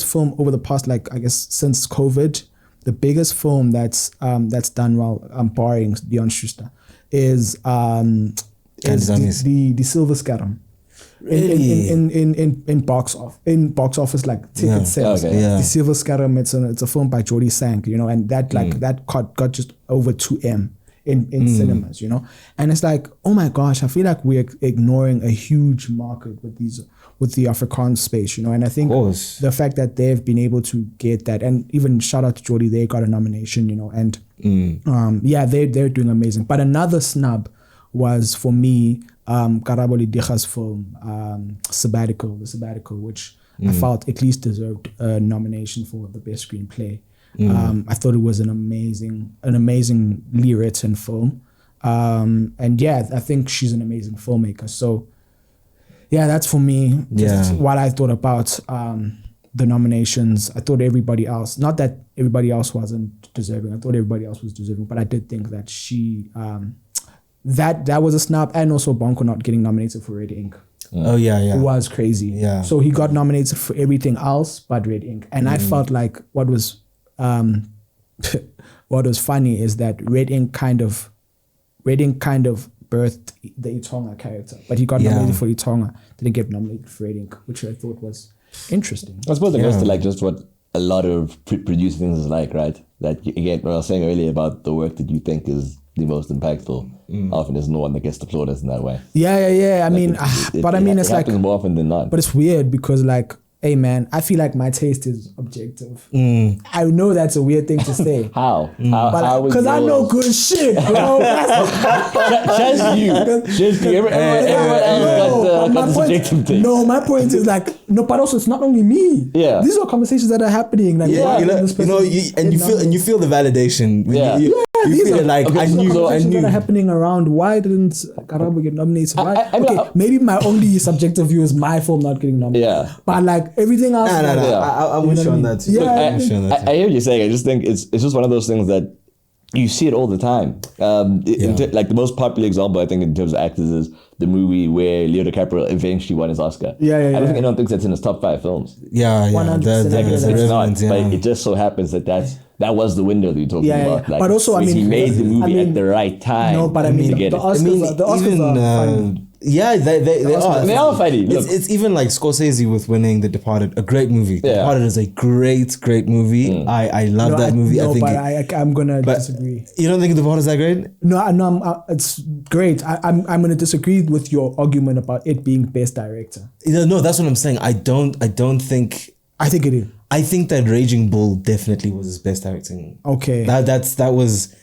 film over the past, like, I guess, since COVID, the biggest film that's done well, barring Dion Schuster, is the Silver Scarum. Really? In box office, like ticket sales. The Silver Scarum, it's a film by Jody Sank, you know, and that got just over 2M. In cinemas, you know, and it's like, oh my gosh, I feel like we're ignoring a huge market with the Afrikaans space, you know, and I think the fact that they've been able to get that, and even shout out to Jody, they got a nomination, you know, and they're doing amazing. But another snub was for me, Karabo Lidiga's film, The Sabbatical, which I felt at least deserved a nomination for the best screenplay. I thought it was an amazingly written film. And yeah, I think she's an amazing filmmaker. So yeah, that's for me just what I thought about the nominations. I thought everybody else, not that everybody else wasn't deserving, I thought everybody else was deserving, but I did think that she, that was a snub, and also Bonko not getting nominated for Red Ink. Oh yeah. It was crazy. Yeah. So he got nominated for everything else but Red Ink. And I felt like what was funny is that Red Ink kind of birthed the Itonga character, but he got nominated for Itonga, didn't get nominated for Red Ink, which I thought was interesting. I suppose it goes to like just what a lot of producing things is like, right? That again, what I was saying earlier about the work that you think is the most impactful, often is no one that gets the applauded in that way. Yeah. I mean, it's like more often than not. But it's weird because, like, hey man, I feel like my taste is objective. I know that's a weird thing to say. How? Because I know good shit, bro. Just you. Everyone else got the subjective taste. No, my point is like, no, but also it's not only me. Yeah. These are conversations that are happening. Like, you feel the validation. You feel like I knew. That are happening around. Why didn't Karabo get nominated? Maybe my only subjective view is my film not getting nominated. Yeah. But like everything else. I'm with you on that too. I hear what you're saying. I just think it's just one of those things that you see it all the time. Like the most popular example, I think, in terms of actors is the movie where Leo DiCaprio eventually won his Oscar. I don't think anyone thinks that's in his top 5 films. 100%. It's not, but it just so happens that was the window that you're talking about. Like, but also, I mean, he made the movie at the right time. No, but I mean, the Oscars are funny. Yeah, they are funny. It's even like Scorsese with winning The Departed, a great movie. The Departed is a great movie. I love that movie. I'm gonna disagree. You don't think The Departed is that great? No, it's great. I'm gonna disagree with your argument about it being best director. No, that's what I'm saying. I don't think. I think it is. I think that Raging Bull definitely was his best directing. Okay. That was.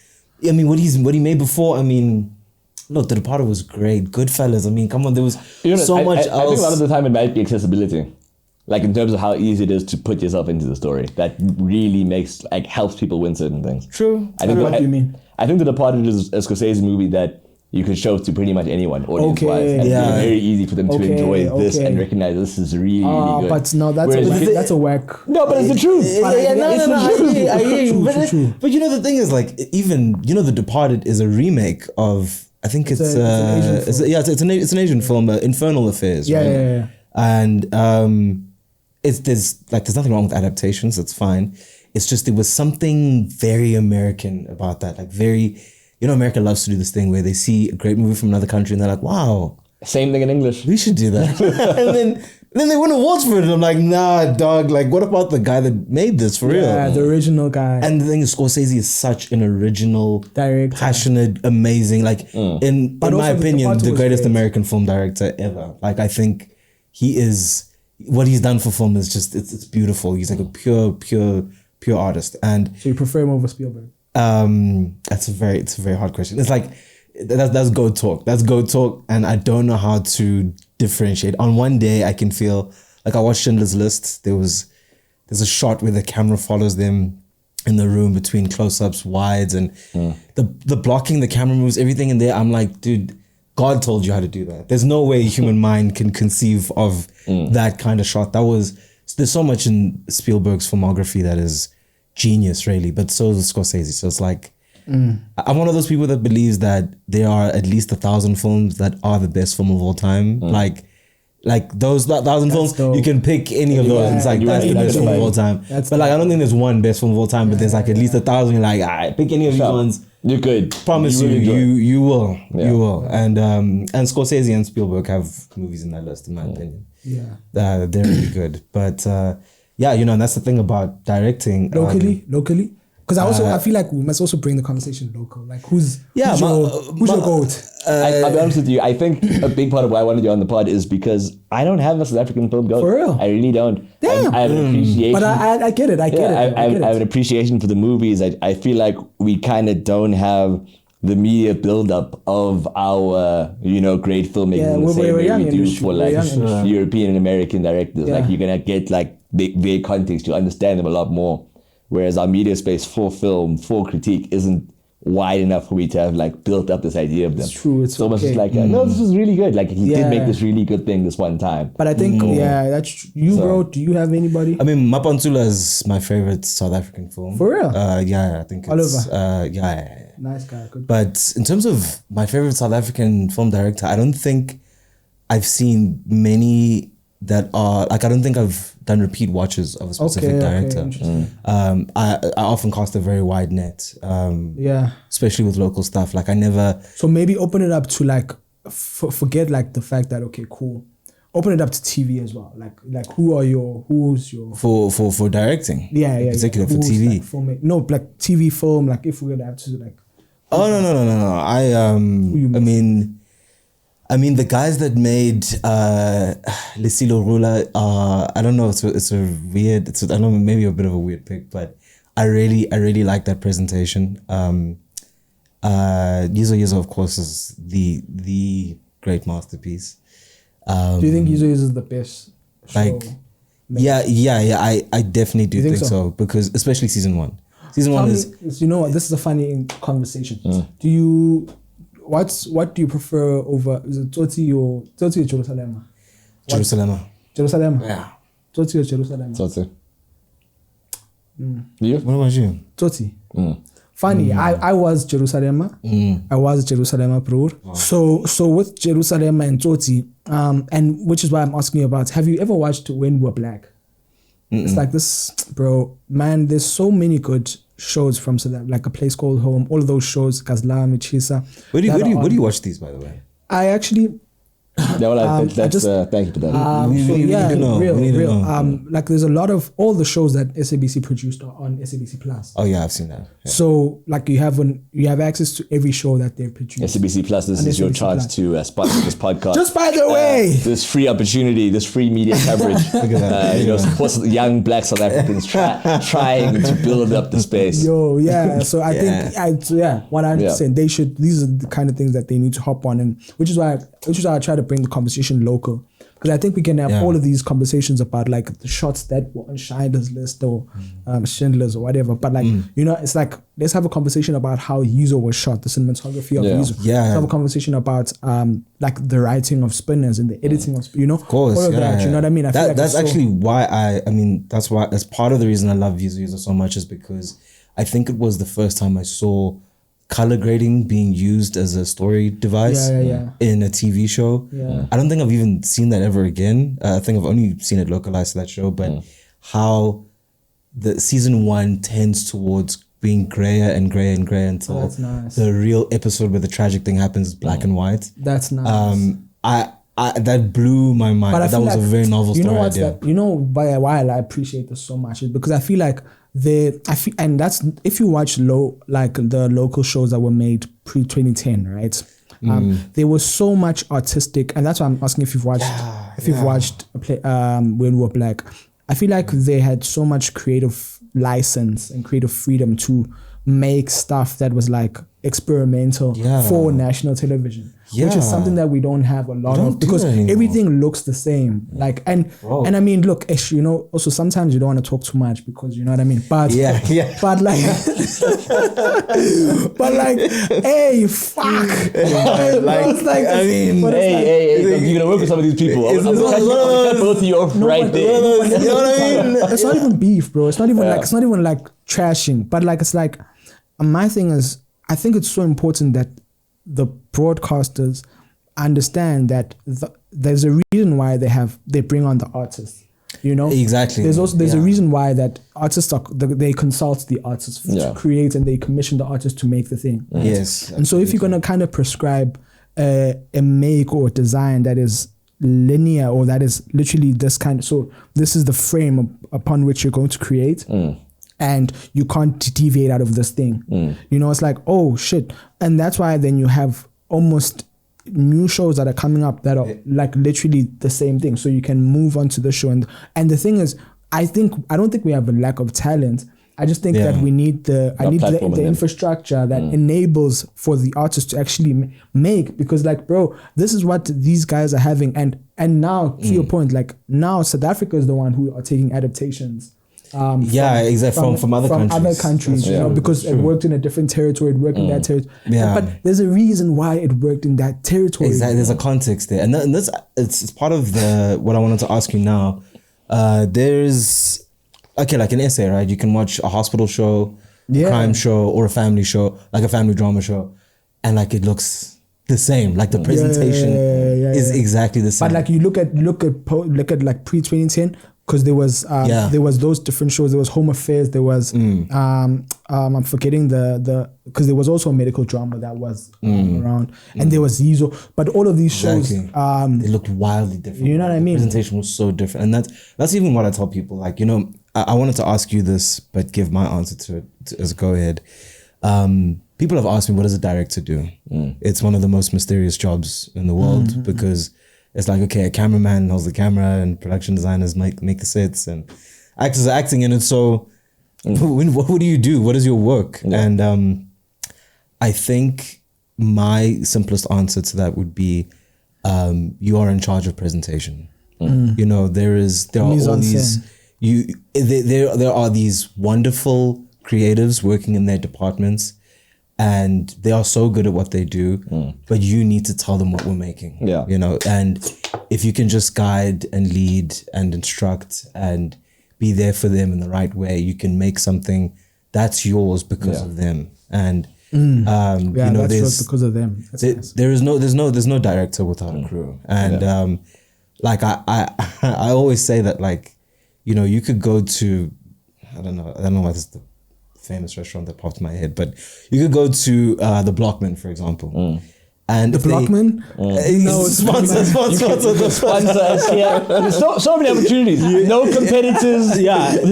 I mean, what he made before. I mean. Look, The Departed was great. Goodfellas. I mean, come on, there was so much else. I think a lot of the time it might be accessibility. Like in terms of how easy it is to put yourself into the story. That really helps people win certain things. True. What do you mean? I think The Departed is a Scorsese movie that you could show to pretty much anyone, audience-wise. Okay. And Yeah. it's very easy for them to Okay, enjoy this okay. and recognize this is really, really good. But no, that's Whereas a whack, if it- that's a whack. No, but it's the truth. I hear you. True, true. But you know the thing is, like, even The Departed is a remake of, I think it's an Asian film. it's an Asian film, Infernal Affairs. Yeah, right? yeah. And there's nothing wrong with adaptations. That's fine. It's just there was something very American about that. Like very, America loves to do this thing where they see a great movie from another country and they're like, wow, Same thing in English. we should do that. and then they win awards for it. And I'm like, nah, dog. Like, what about the guy that made this for real? Yeah, the original guy. And the thing is, Scorsese is such an original, Director. passionate, amazing. Like, in But my also The opinion, Departed the was greatest great. American film director ever. Like, I think he is. What he's done for film is just it's beautiful. He's like a pure artist. And So you prefer him over Spielberg? it's a very hard question. It's like that's goat talk. That's goat talk, and I don't know how to differentiate. On one day, I can feel like I watched Schindler's List. There's a shot where the camera follows them in the room between close-ups, wides, and the blocking, the camera moves, everything in there. I'm like, dude, God told you how to do that. There's no way a human mind can conceive of that kind of shot. There's so much in Spielberg's filmography that is genius, really, but so is Scorsese. So it's like, I'm one of those people that believes that there are at least 1,000 films that are the best film of all time. Like those 1,000 films, dope. you can pick any of those. Yeah, It's like, you that's the right, best that's film of right. all time. That's But like, I don't think there's one best film of all time, but there's like at least 1,000. You're like, all right, pick any of these ones. You could. Promise will enjoy it. you will. Yeah. You will. And Scorsese and Spielberg have movies in that list, in my opinion. Yeah. They're really good. But yeah, and that's the thing about directing. Locally? Because I feel like we must also bring the conversation local. Like who's your goat? I'll be honest with you. I think a big part of why I wanted you on the pod is because I don't have a South African film goat. For real? I really don't. Damn. I have an appreciation. But I get it. I get it. I have an appreciation for the movies. I feel like we kind of don't have the media build-up of our, great filmmaking Yeah, in the we're same way young we do industry. for We're like young industry. European and American directors. Yeah. Like you're gonna get like big context. You understand them a lot more. Whereas our media space for film, for critique, isn't wide enough for me to have like built up this idea of them. It's true. It's almost okay. just like, no, this is really good. Like he Yeah. did make this really good thing this one time. But I think, that's you, bro. Do you have anybody? I mean, Mapantula is my favorite South African film. For real? Yeah, I think it's... yeah. Nice guy. Good. But in terms of my favorite South African film director, I don't think I've seen many that are... Like, I don't think I've done repeat watches of a specific director. interesting. I often cast a very wide net. Yeah. Especially with local stuff. Like, I never... So maybe open it up to like, forget like the fact that, okay, cool. Open it up to TV as well. Like who's your... For directing? Yeah. In particular, for Who's, TV? Like, no, like TV film, like if we're gonna have to like... Oh, no. I mean, the guys that made Lesilo Rula, I don't know, it's a weird, I don't know, maybe a bit of a weird pick, but I really like that presentation. Yizo, of course, is the great masterpiece. Do you think Yizo is the best show? Like, yeah, I definitely do think so, because especially season 1. Season 1 is... You know what, this is a funny conversation. What do you prefer over, is it Tsotsi or Jerusalem? Jerusalem? Yeah. Tsotsi or Jerusalem? Tsotsi. You? What about you? Tsotsi. Funny, I was Jerusalem. I was Jerusalem, bro. Wow. So with Jerusalem and Tsotsi, and which is why I'm asking you about, have you ever watched When We're Black? It's like this, bro, man, there's so many good shows from South Africa, like A Place Called Home, all of those shows, Kazla, Michisa. Where do you watch these, by the way? I actually... thank you for that. We need to know. Like there's a lot of all the shows that SABC produced are on SABC Plus. Oh yeah, I've seen that. Yeah. So like you have access to every show that they've produced. SABC Plus, this is your chance to sponsor this podcast. Just by the way, this free opportunity, this free media coverage. Look at that. Support young Black South Africans trying to build up the space. So I think 100%. They should. These are the kind of things that they need to hop on, and which is why I try to bring the conversation local, Because I think we can have all of these conversations about like the shots that were on Schindler's List or Schindler's or whatever. But like, you know, it's like, let's have a conversation about how Yizo was shot, the cinematography of Yizo. Yeah. Let's have a conversation about like the writing of Spinners and the editing of, you know, of course, all of that. You know what I mean? I feel like that's actually why that's why, as part of the reason I love Yizo so much is because I think it was the first time I saw color grading being used as a story device in a TV show. Yeah. I don't think I've even seen that ever again. I think I've only seen it localized to that show, but how the season 1 tends towards being grayer and grayer and grayer until that's nice. the real episode where the tragic thing happens is black and white. That's nice. I that blew my mind. But I That feel was like, a very novel you know story what's idea. that, you know why I appreciate this so much is because I feel like and that's if you watch the local shows that were made pre 2010, right? There was so much artistic, and that's why I'm asking if you've watched a play When We Were Black. I feel like they had so much creative license and creative freedom to make stuff that was like experimental for national television, which is something that we don't have a lot of because everything looks the same. Like and I mean, look, Ish, you know, also sometimes you don't want to talk too much because you know what I mean. But but like, but like, hey, fuck, hey, you're gonna work with some of these people. I'm gonna both of you off right there. You know what I mean? It's not even beef, bro. It's not even like trashing, but like it's like my thing is I think it's so important that the broadcasters understand that there's a reason why they bring on the artists. You know, exactly. There's a reason why that artists they consult the artists to create and they commission the artists to make the thing. Right? Yes, and so if you're gonna kind of prescribe a make or a design that is linear or that is literally this kind of, so this is the frame upon which you're going to create. And you can't deviate out of this thing. You know, it's like, oh shit. And that's why then you have almost new shows that are coming up that are like literally the same thing. So you can move on to the show. And the thing is, I don't think we have a lack of talent. I just think that we need the infrastructure that enables for the artists to actually make, because like, bro, this is what these guys are having. And now to your point, like now South Africa is the one who are taking adaptations. Exactly. From other countries, you know, because it worked in a different territory, it worked in that territory. But there's a reason why it worked in that territory. Exactly. There's a context there. And that's it's part of what I wanted to ask you now. There's like an essay, right? You can watch a hospital show, a crime show, or a family show, like a family drama show, and like it looks the same. Like the presentation is exactly the same. But like you look at like pre 2010. Because there was those different shows. There was Home Affairs. There was I'm forgetting because there was also a medical drama that was around, and there was Yizo. But all of these shows, they looked wildly different. You know what I mean? The presentation was so different, and that's even what I tell people. Like, you know, I wanted to ask you this, but give my answer to it as a go ahead. People have asked me, what does a director do? It's one of the most mysterious jobs in the world because it's like, okay, a cameraman holds the camera and production designers make the sets and actors are acting in it. So what do you do? What is your work? And I think my simplest answer to that would be you are in charge of presentation. You know, there are these wonderful creatives working in their departments, and they are so good at what they do, but you need to tell them what we're making. You know, and if you can just guide and lead and instruct and be there for them in the right way, you can make something that's yours because of them. And you know, that's because of them. There's no director without a crew. And like I always say that, like, you know, you could go to, I don't know what is the famous restaurant that popped in my head, but you could go to the Blockman, for example. And the Blockman? No, sponsor us. There's so many opportunities. No competitors.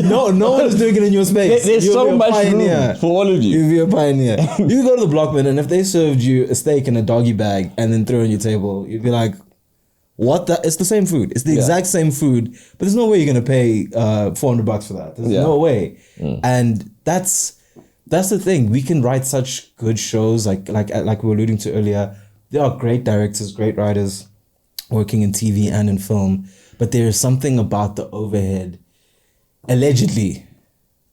No one is doing it in your space. There's so much room for all of you. You'll be a pioneer. You could go to the Blockman, and if they served you a steak in a doggy bag and then throw it on your table, you'd be like, what? It's the same food. It's the exact same food, but there's no way you're gonna pay $400 for that. There's no way. And that's the thing. We can write such good shows, like we were alluding to earlier. There are great directors, great writers, working in TV and in film, but there is something about the overhead, allegedly,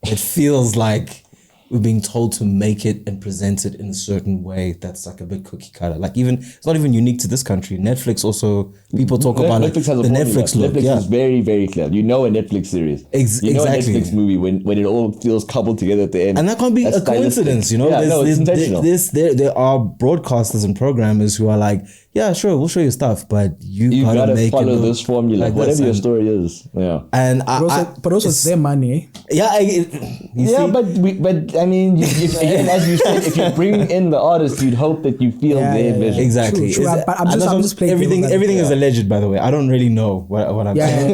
it feels like we're being told to make it and present it in a certain way that's like a bit cookie cutter. Like even it's not even unique to this country. Netflix also, people talk about Netflix has a the formula. Netflix look. Netflix is very, very clear. You know a Netflix series. You know exactly. a Netflix movie when it all feels coupled together at the end. And that can't be That's a coincidence, you know? Yeah, no, it's intentional. There are broadcasters and programmers who are like, yeah, sure, we'll show you stuff, but you gotta make follow it this formula, like whatever this. your story is. Yeah. And But also it's their money. yeah, you Yeah, see? but I mean, again, as you said, if you bring in the artist, you'd hope that you feel their vision. Exactly. True. But I'm And that's just playing everything. devil's Everything is advocate. alleged, by the way. I don't really know what I'm saying.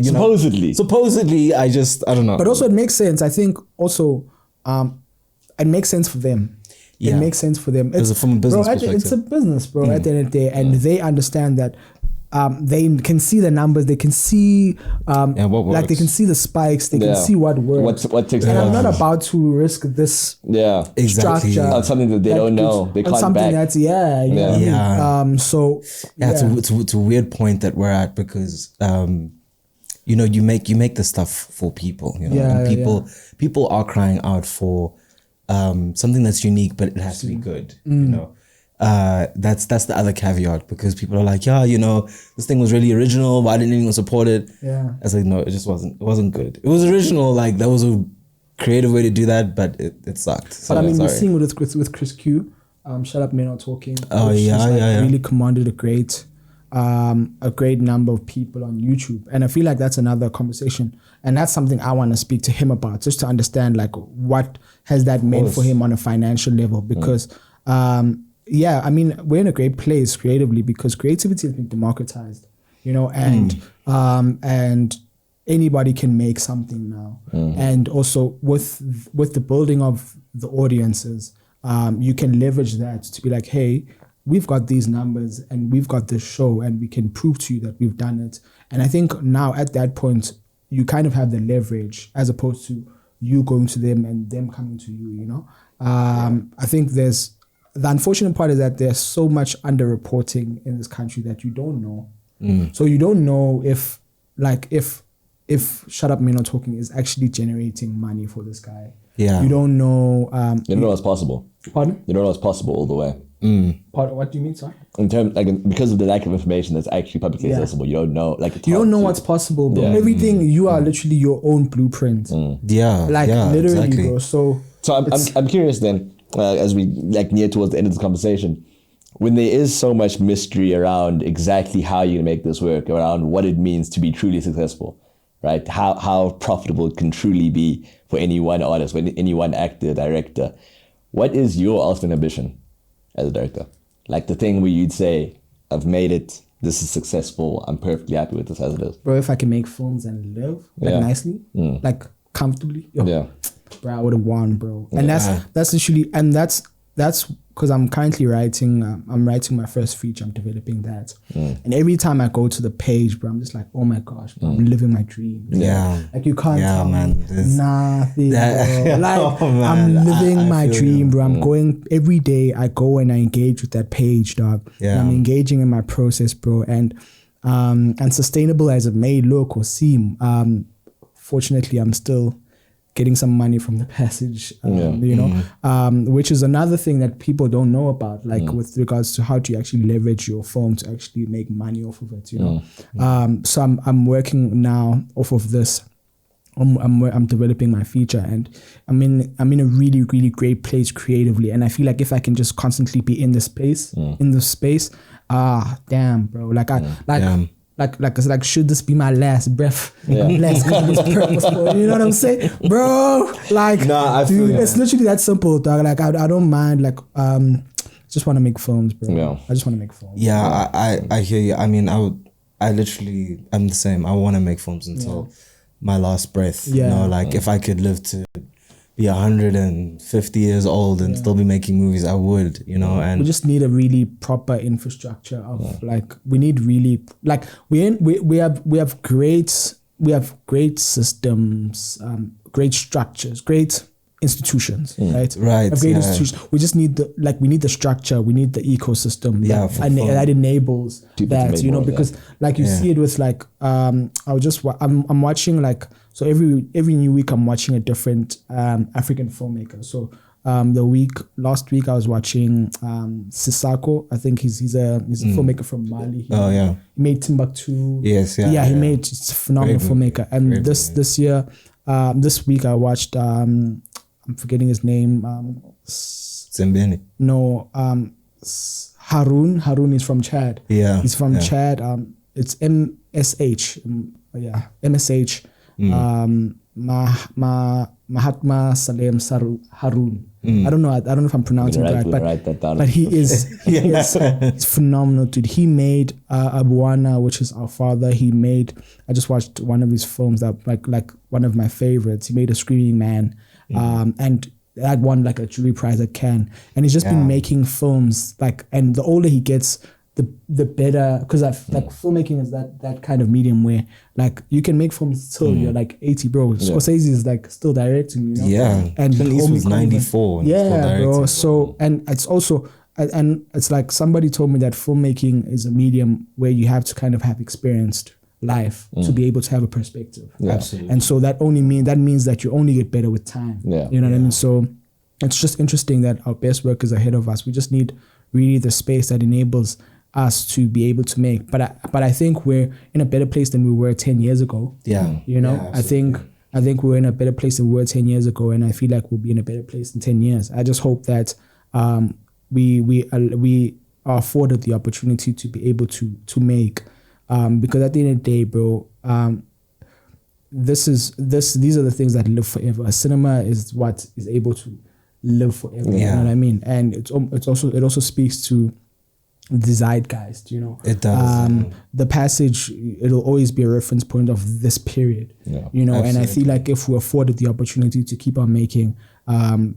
You know, supposedly, I don't know. But also it makes sense. I think also it makes sense for them. Yeah. It makes sense for them. It's From a business bro, it's a perspective. business, bro, at the end of the day. And they understand that they can see the numbers, they can see what like they works. can see the spikes, they can see what works. What takes and the I'm not average. about to risk this Exactly. structure On something that they don't know. They on can't something back. that's you know what I mean? Yeah. So It's a weird point that we're at because you know, you make the stuff for people, you know, and people are crying out for something that's unique, but it has to be good, you know. That's the other caveat, because people are like, yeah, you know, this thing was really original, why didn't anyone support it? Yeah. I was like, no, it just wasn't good. It was original, like that was a creative way to do that, but it sucked. So, But I mean, we're sorry. seeing with Chris Q, Shut Up Men Are Talking. Oh, which yeah, has, like, yeah. really commanded a great number of people on YouTube, and I feel like that's another conversation, and that's something I want to speak to him about, just to understand like what has that meant for him on a financial level, because yeah, I mean, we're in a great place creatively because creativity has been democratized, you know, and anybody can make something now, and also with the building of the audiences, you can leverage that to be like, hey, we've got these numbers and we've got this show and we can prove to you that we've done it. And I think now at that point, you kind of have the leverage as opposed to you going to them and them coming to you, you know? I think the unfortunate part is that there's so much underreporting in this country that you don't know. So you don't know if Shut Up Men Are Talking is actually generating money for this guy. Yeah. You don't know. You don't know what's possible. Pardon? You don't know what's possible all the way. What do you mean, sorry? In terms, like, because of the lack of information that's actually publicly accessible, you don't know. Like, You don't know what's possible, bro. Yeah. Everything, you are literally your own blueprint. Yeah. Like yeah, literally, exactly. bro. So I'm curious then, as we like near towards the end of the conversation, when there is so much mystery around exactly how you make this work, around what it means to be truly successful, right? How profitable it can truly be for any one artist, any one actor, director. What is your ultimate ambition as a director? Like the thing where you'd say, I've made it, this is successful, I'm perfectly happy with this as it is. bro, if I can make films and live like nicely, like comfortably, Yeah. bro, I would have won, bro. And that's literally, and that's because I'm currently writing. I'm writing my first feature. I'm developing that, and every time I go to the page, bro, I'm just like, oh my gosh, bro, I'm living my dream. Yeah. Like you can't tell man, me there's- nothing, bro. Like Oh, man. I'm living I my feel dream, you. bro. I'm going every day. I go and I engage with that page, dog. Yeah. And I'm engaging in my process, bro. And sustainable as it may look or seem, fortunately, I'm still getting some money from the passage, you know, which is another thing that people don't know about, like with regards to how to actually leverage your film to actually make money off of it, you know. So I'm working now off of this. I'm developing my feature, and I'm in a really, really great place creatively, and I feel like if I can just constantly be in this space, damn, bro, like should this be my last breath? I'm blessed 'cause it was purposeful. You know what I'm saying, bro? Like, Nah, I feel dude, you. it's literally that simple, dog. Like, I don't mind. Like, just want to make films, bro. Yeah. I just want to make films. Yeah, I hear you. I mean, I'm the same. I want to make films until my last breath. You Yeah. know, like if I could live to be 150 years old and still be making movies, I would, you know. And We just need a really proper infrastructure of like, we need really, like, we have great systems, great structures, great institutions, right? Right, A great yeah. institution. We just need we need the structure, we need the ecosystem Yeah, that enables People to that, make you know, more of because like you see it with like I'm watching like, so every new week I'm watching a different African filmmaker. So last week I was watching Sisako. I think he's a filmmaker from Mali. He made Timbuktu. Yes, he made, it's a phenomenal filmmaker. And this week I watched I'm forgetting his name. Zembeni. No, Harun. Harun is from Chad. Yeah, he's from Chad. It's MSH. MSH. Mahatma Salem Harun. I don't know if I'm pronouncing it right, but he is he's phenomenal, dude. He made Abuana, which is Our Father. I just watched one of his films that like one of my favorites. He made A Screaming Man, and that won like a jury prize at Cannes. And he's just been making films and the older he gets, the better, because like filmmaking is that kind of medium where like you can make films till you're like 80, bro. Scorsese is like still directing, you know? Yeah, and he was 94. Yeah, bro. So and it's also and it's like somebody told me that filmmaking is a medium where you have to kind of have experienced life to be able to have a perspective. Yeah, absolutely. And so that means that you only get better with time. Yeah. You know what I mean? So it's just interesting that our best work is ahead of us. We just need really the space that enables us to be able to make. But I think we're in a better place than we were 10 years ago. Yeah. You know, Yeah, I think we're in a better place than we were 10 years ago, and I feel like we'll be in a better place in 10 years. I just hope that we are afforded the opportunity to be able to make, because at the end of the day, bro, these are the things that live forever. Cinema is what is able to live forever. You know what I mean? And it also speaks to the zeitgeist, you know. It does. The Passage, it'll always be a reference point of this period, you know. Absolutely. And I feel like if we're afforded the opportunity to keep on making,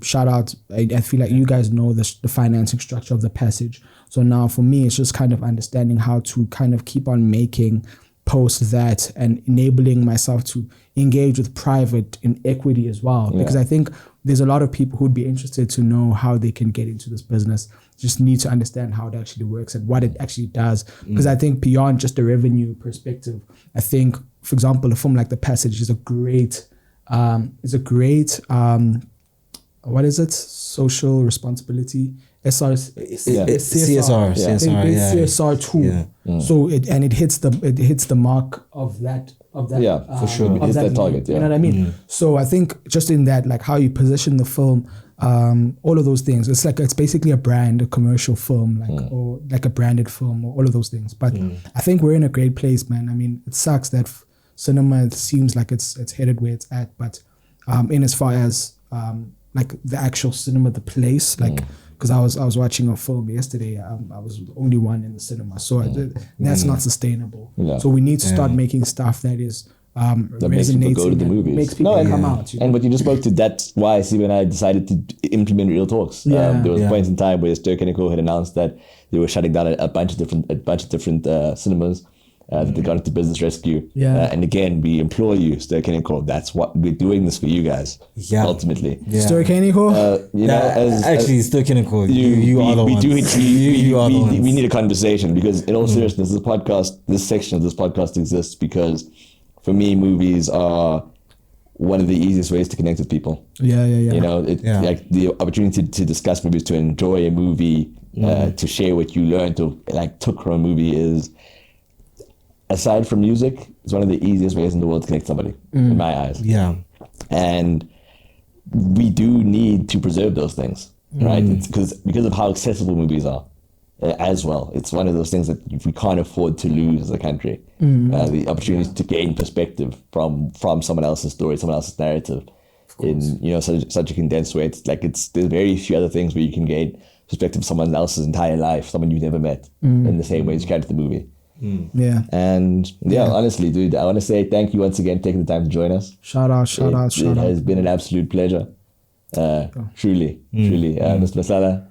shout out, I feel like you guys know the financing structure of The Passage. So now for me, it's just kind of understanding how to kind of keep on making post that and enabling myself to engage with private in equity as well. Because I think there's a lot of people who'd be interested to know how they can get into this business. Just need to understand how it actually works and what it actually does. Because I think beyond just the revenue perspective, I think, for example, a film like The Passage is a great, what is it? Social responsibility. CSR tool. So it hits the mark of that. For sure. It hits that target. You know what I mean? So I think just in that, like how you position the film, all of those things. It's basically a brand, a commercial film, or like a branded film, or all of those things. But I think we're in a great place, man. I mean, it sucks that cinema seems like it's headed where it's at, but in as far as like the actual cinema, the place, like. Because I was watching a film yesterday, I was the only one in the cinema, so that's not sustainable. So we need to start making stuff that is that makes people go to the movies. Makes people come out. You know? And what you just spoke to, that's why Steve and I decided to implement Real Talks. There was a point in time where Ntokozo had announced that they were shutting down a bunch of different cinemas. That they got into business rescue. And again, we implore you, Ntokozo, that's what we're doing this for you guys. Ultimately. Ntokozo? Actually, Ntokozo, you are the ones. We need a conversation, because in all seriousness, this section of this podcast exists because for me, movies are one of the easiest ways to connect with people. You know, like the opportunity to discuss movies, to enjoy a movie, to share what you learned, to like took from a movie is, aside from music, it's one of the easiest ways in the world to connect somebody, in my eyes. And we do need to preserve those things, right? It's because of how accessible movies are as well. It's one of those things that we can't afford to lose as a country. The opportunity to gain perspective from someone else's story, someone else's narrative in such a condensed way. It's like there's very few other things where you can gain perspective of someone else's entire life, someone you've never met, in the same way as you can to the movie. And honestly, dude, I want to say thank you once again for taking the time to join us. Shout out. It has been an absolute pleasure. Truly. Mr. Masala,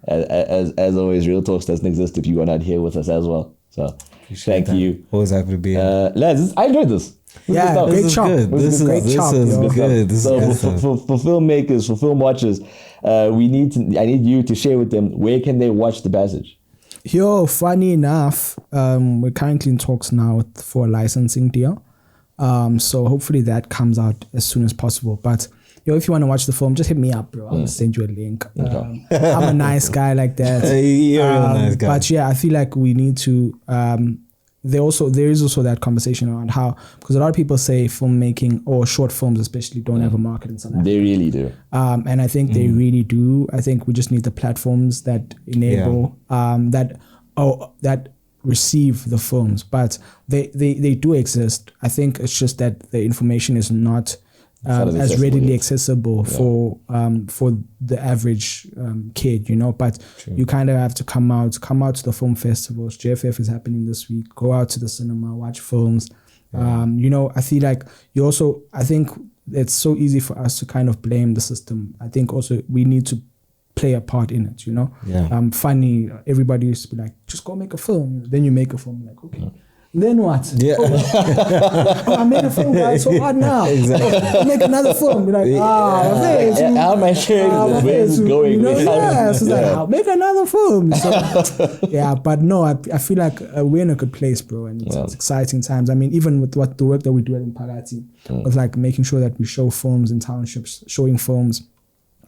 as always, Real Talks doesn't exist if you are not here with us as well. So thank you. Always happy to be here. Lads, I enjoyed this. Yeah, great job. This is Great job, good. yo. This So is good. for filmmakers, for film watchers, I need you to share with them where can they watch The Passage. Yo, funny enough, we're currently in talks now for a licensing deal. So hopefully that comes out as soon as possible. But yo, if you want to watch the film, just hit me up, bro. I'll send you a link. I'm a nice guy like that. You're a real nice guy. But yeah, I feel like we need to. There is also that conversation around how, because a lot of people say filmmaking or short films especially don't have a market in South Africa. They really do. And I think they really do. I think we just need the platforms that enable that receive the films, but they do exist. I think it's just that the information is not as readily accessible for the average kid, you know. But you kind of have to come out to the film festivals. JFF is happening this week. Go out to the cinema, watch films. You know, I feel like I think it's so easy for us to kind of blame the system. I think also we need to play a part in it, you know. Funny, everybody used to be like, just go make a film. Then you make a film, like, okay. Then what? Yeah. Oh, I made a film, guys. So what now? Exactly. Make another film. You're like, How am I sharing this? Where is it going? You know, so it's like, I'll make another film. So, yeah, but no, I feel like we're in a good place, bro, and it's exciting times. I mean, even with the work that we do at Imphakathi, with like making sure that we show films in townships, showing films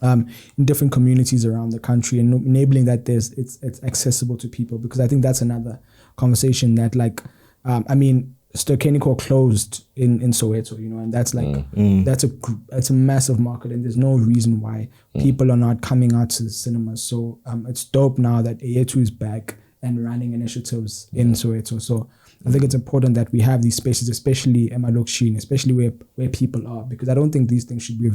in different communities around the country, and enabling that it's accessible to people, because I think that's another conversation that, like, I mean, Stokeniko closed in Soweto, you know, and that's like that's a massive market, and there's no reason why people are not coming out to the cinemas. So it's dope now that Ayetu is back and running initiatives in Soweto. So I think it's important that we have these spaces, especially Emalokishini, especially where people are, because I don't think these things should be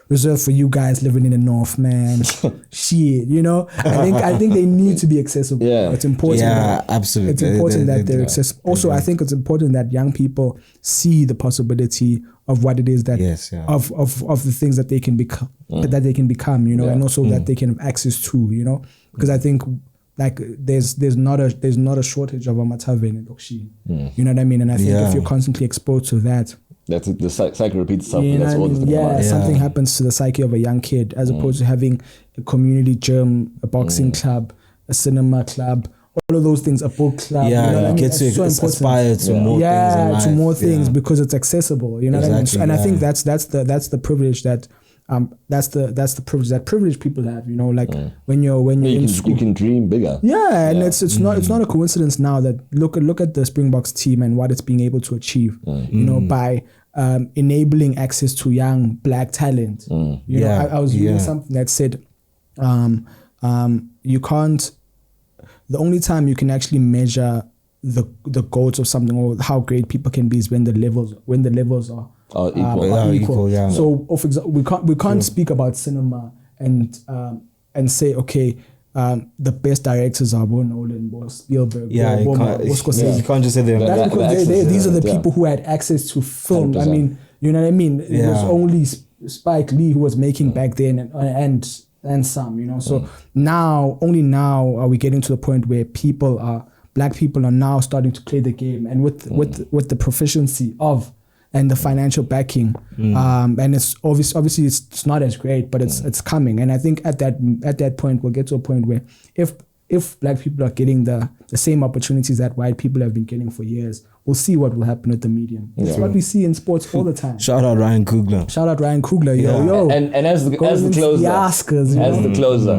reserved for you guys living in the north, man. Shit, you know. I think they need to be accessible. Yeah, it's important. Yeah, absolutely. It's important that they're accessible. Also, I think it's important that young people see the possibility of what it is that of the things that they can become, you know, and also that they can have access to, you know, because I think like there's not a shortage of Amatave in Lokshi. You know what I mean? And I think if you're constantly exposed to that, that's it. The cycle repeats itself. You know that's what I mean? Something happens to the psyche of a young kid, as opposed to having a community gym, a boxing club, a cinema club, all of those things, a book club. Yeah, you know what I mean? gets you inspired to more things. Yeah, to more things because it's accessible. You know what I mean? And I think that's the privilege that that's the privilege that privileged people have. You know, like when you're in school, you can dream bigger. Yeah, and it's not a coincidence now that look at the Springboks team and what it's being able to achieve. You know, by enabling access to young black talent. You know, I was reading something that said, you can't. The only time you can actually measure the goals of something or how great people can be is when the levels are equal. Yeah. So, for example, we can't speak about cinema and say, okay, the best directors are Nolan, Spielberg, you can't just say they're that's because these are the people who had access to film. 100%. I mean, you know what I mean? It was only Spike Lee who was making back then, and some, you know. So only now are we getting to the point where black people are now starting to play the game, and with the proficiency of and the financial backing, and it's obviously it's not as great, but it's coming. And I think at that point we'll get to a point where if black people are getting the same opportunities that white people have been getting for years, we'll see what will happen with the medium. It's what we see in sports all the time. Shout out Ryan Coogler. Yo. And as the closer, the Oscars, the closer,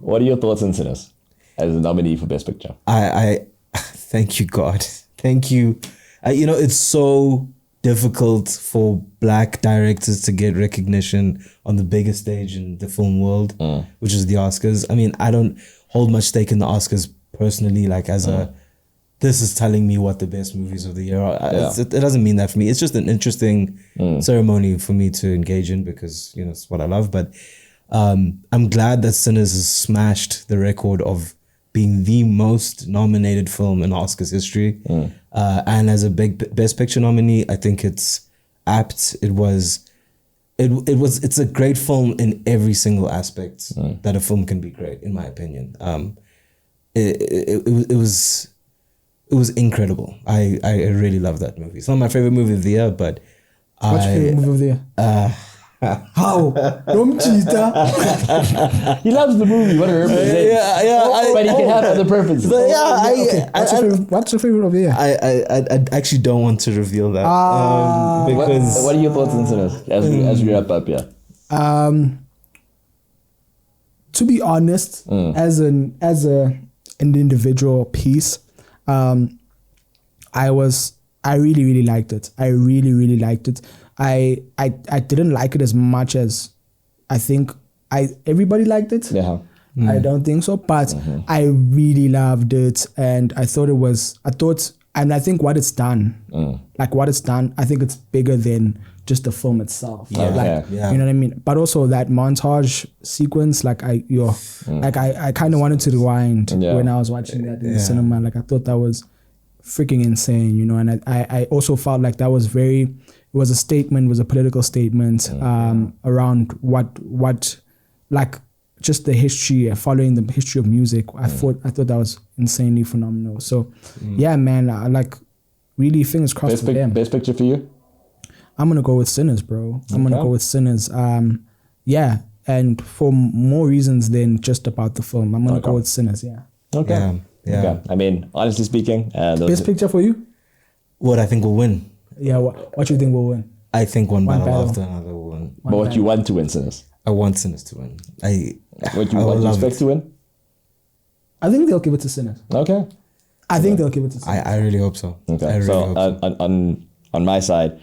what are your thoughts on Sinners as a nominee for Best Picture? I thank you, God. Thank you. You know, it's so difficult for black directors to get recognition on the biggest stage in the film world, which is the Oscars. I mean, I don't hold much stake in the Oscars personally, like as this is telling me what the best movies of the year are. It doesn't mean that for me. It's just an interesting ceremony for me to engage in because, you know, it's what I love. But I'm glad that Sinners has smashed the record of being the most nominated film in Oscars history. And as a big Best Picture nominee, I think it's apt. It's a great film in every single aspect that a film can be great, in my opinion. It it was incredible. I really love that movie. It's not my favorite movie of the year, but What's your favorite movie of the year? How? Don't cheater. He loves the movie. What a represent. But he can have other purposes. But yeah, What's your favorite of the year? I actually don't want to reveal that because What are your thoughts on Sinners as we wrap up? Yeah. To be honest, as an individual piece, I really liked it. I really liked it. I didn't like it as much as I think everybody liked it. Yeah. I don't think so, but I really loved it, and I think what it's done, I think it's bigger than just the film itself. You know what I mean? But also that montage sequence, I kind of wanted to rewind when I was watching that in the cinema. I thought that was freaking insane, and I also felt like that was it was a statement, was a political statement around what just the history, following the history of music. I thought that was insanely phenomenal. So yeah, man, I really fingers crossed for them. Best picture for you? I'm gonna go with Sinners, bro. I'm gonna go with Sinners. And for more reasons than just about the film, I'm gonna go with Sinners. Yeah. Okay. Yeah. I mean, honestly speaking, best picture for you? What I think will win. Yeah. What you think will win? I think one battle after another will win. But what you want to win, Sinners? I want Sinners to win. What you expect to win? I think they'll give it to Sinners. Okay. I think they'll give it to Sinners. I really hope so. Okay. I really hope so. On my side,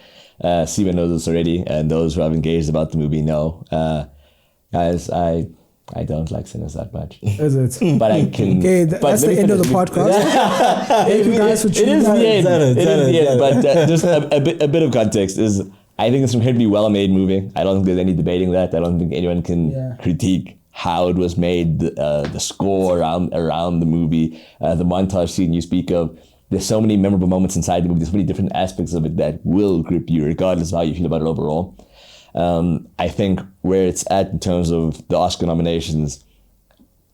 Steven knows this already, and those who have engaged about the movie know. Guys, I don't like Sinners that much. Is it? But I can. Okay, that's the end of the podcast. Thank you guys for tuning in. It is the end. But just a bit of context is, I think it's an incredibly well-made movie. I don't think there's any debating that. I don't think anyone can critique how it was made, the score around the movie, the montage scene you speak of. There's so many memorable moments inside the movie. There's so many different aspects of it that will grip you, regardless of how you feel about it overall. I think where it's at in terms of the Oscar nominations,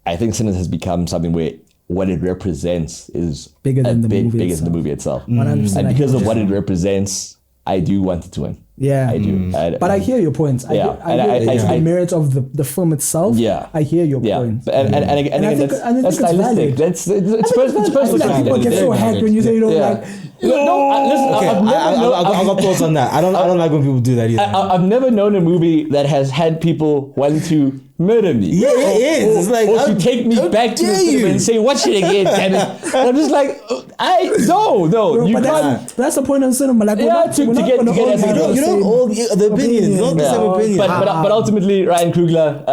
I think Sinners has become something where what it represents is bigger than the movie itself. 100%. And because of what it represents, I do want it to win. Yeah, I do. But I hear your points. I hear the merits of the film itself. Yeah, I hear your points. And again, I think that's stylistic. It's personal. People get so happy when you say listen. I've got thoughts on that. I don't like when people do that either. I've never known a movie that has had people want to murder me. Yeah, it is. It's like, or to take me back to the cinema and say, watch it again, damn it. I'm just like, no. Bro, but that's the point of cinema. Like, to get you don't all the opinions. Not the same opinions. But ultimately, Ryan Coogler,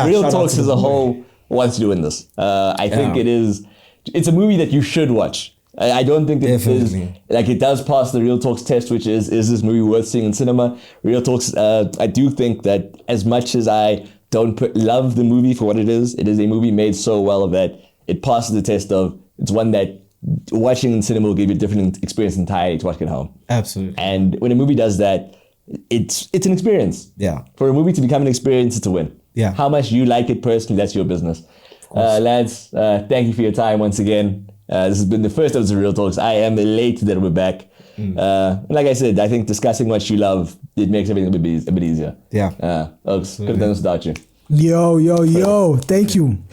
Real Talks as a whole wants to win this. I think it's a movie that you should watch. I don't think it is, it does pass the Real Talks test, which is this movie worth seeing in cinema? Real Talks, I do think that as much as I don't love the movie for what it is a movie made so well that it passes the test of, it's one that watching in cinema will give you a different experience entirely to watching at home. Absolutely. And when a movie does that, it's an experience. Yeah. For a movie to become an experience, it's a win. Yeah. How much you like it personally, that's your business. Lads, thank you for your time once again. This has been the first episode of Real Talks. I am elated that we're back. Like I said, I think discussing what you love, it makes everything a bit easier. Yeah. Could have done this without you. Yo. Thank you.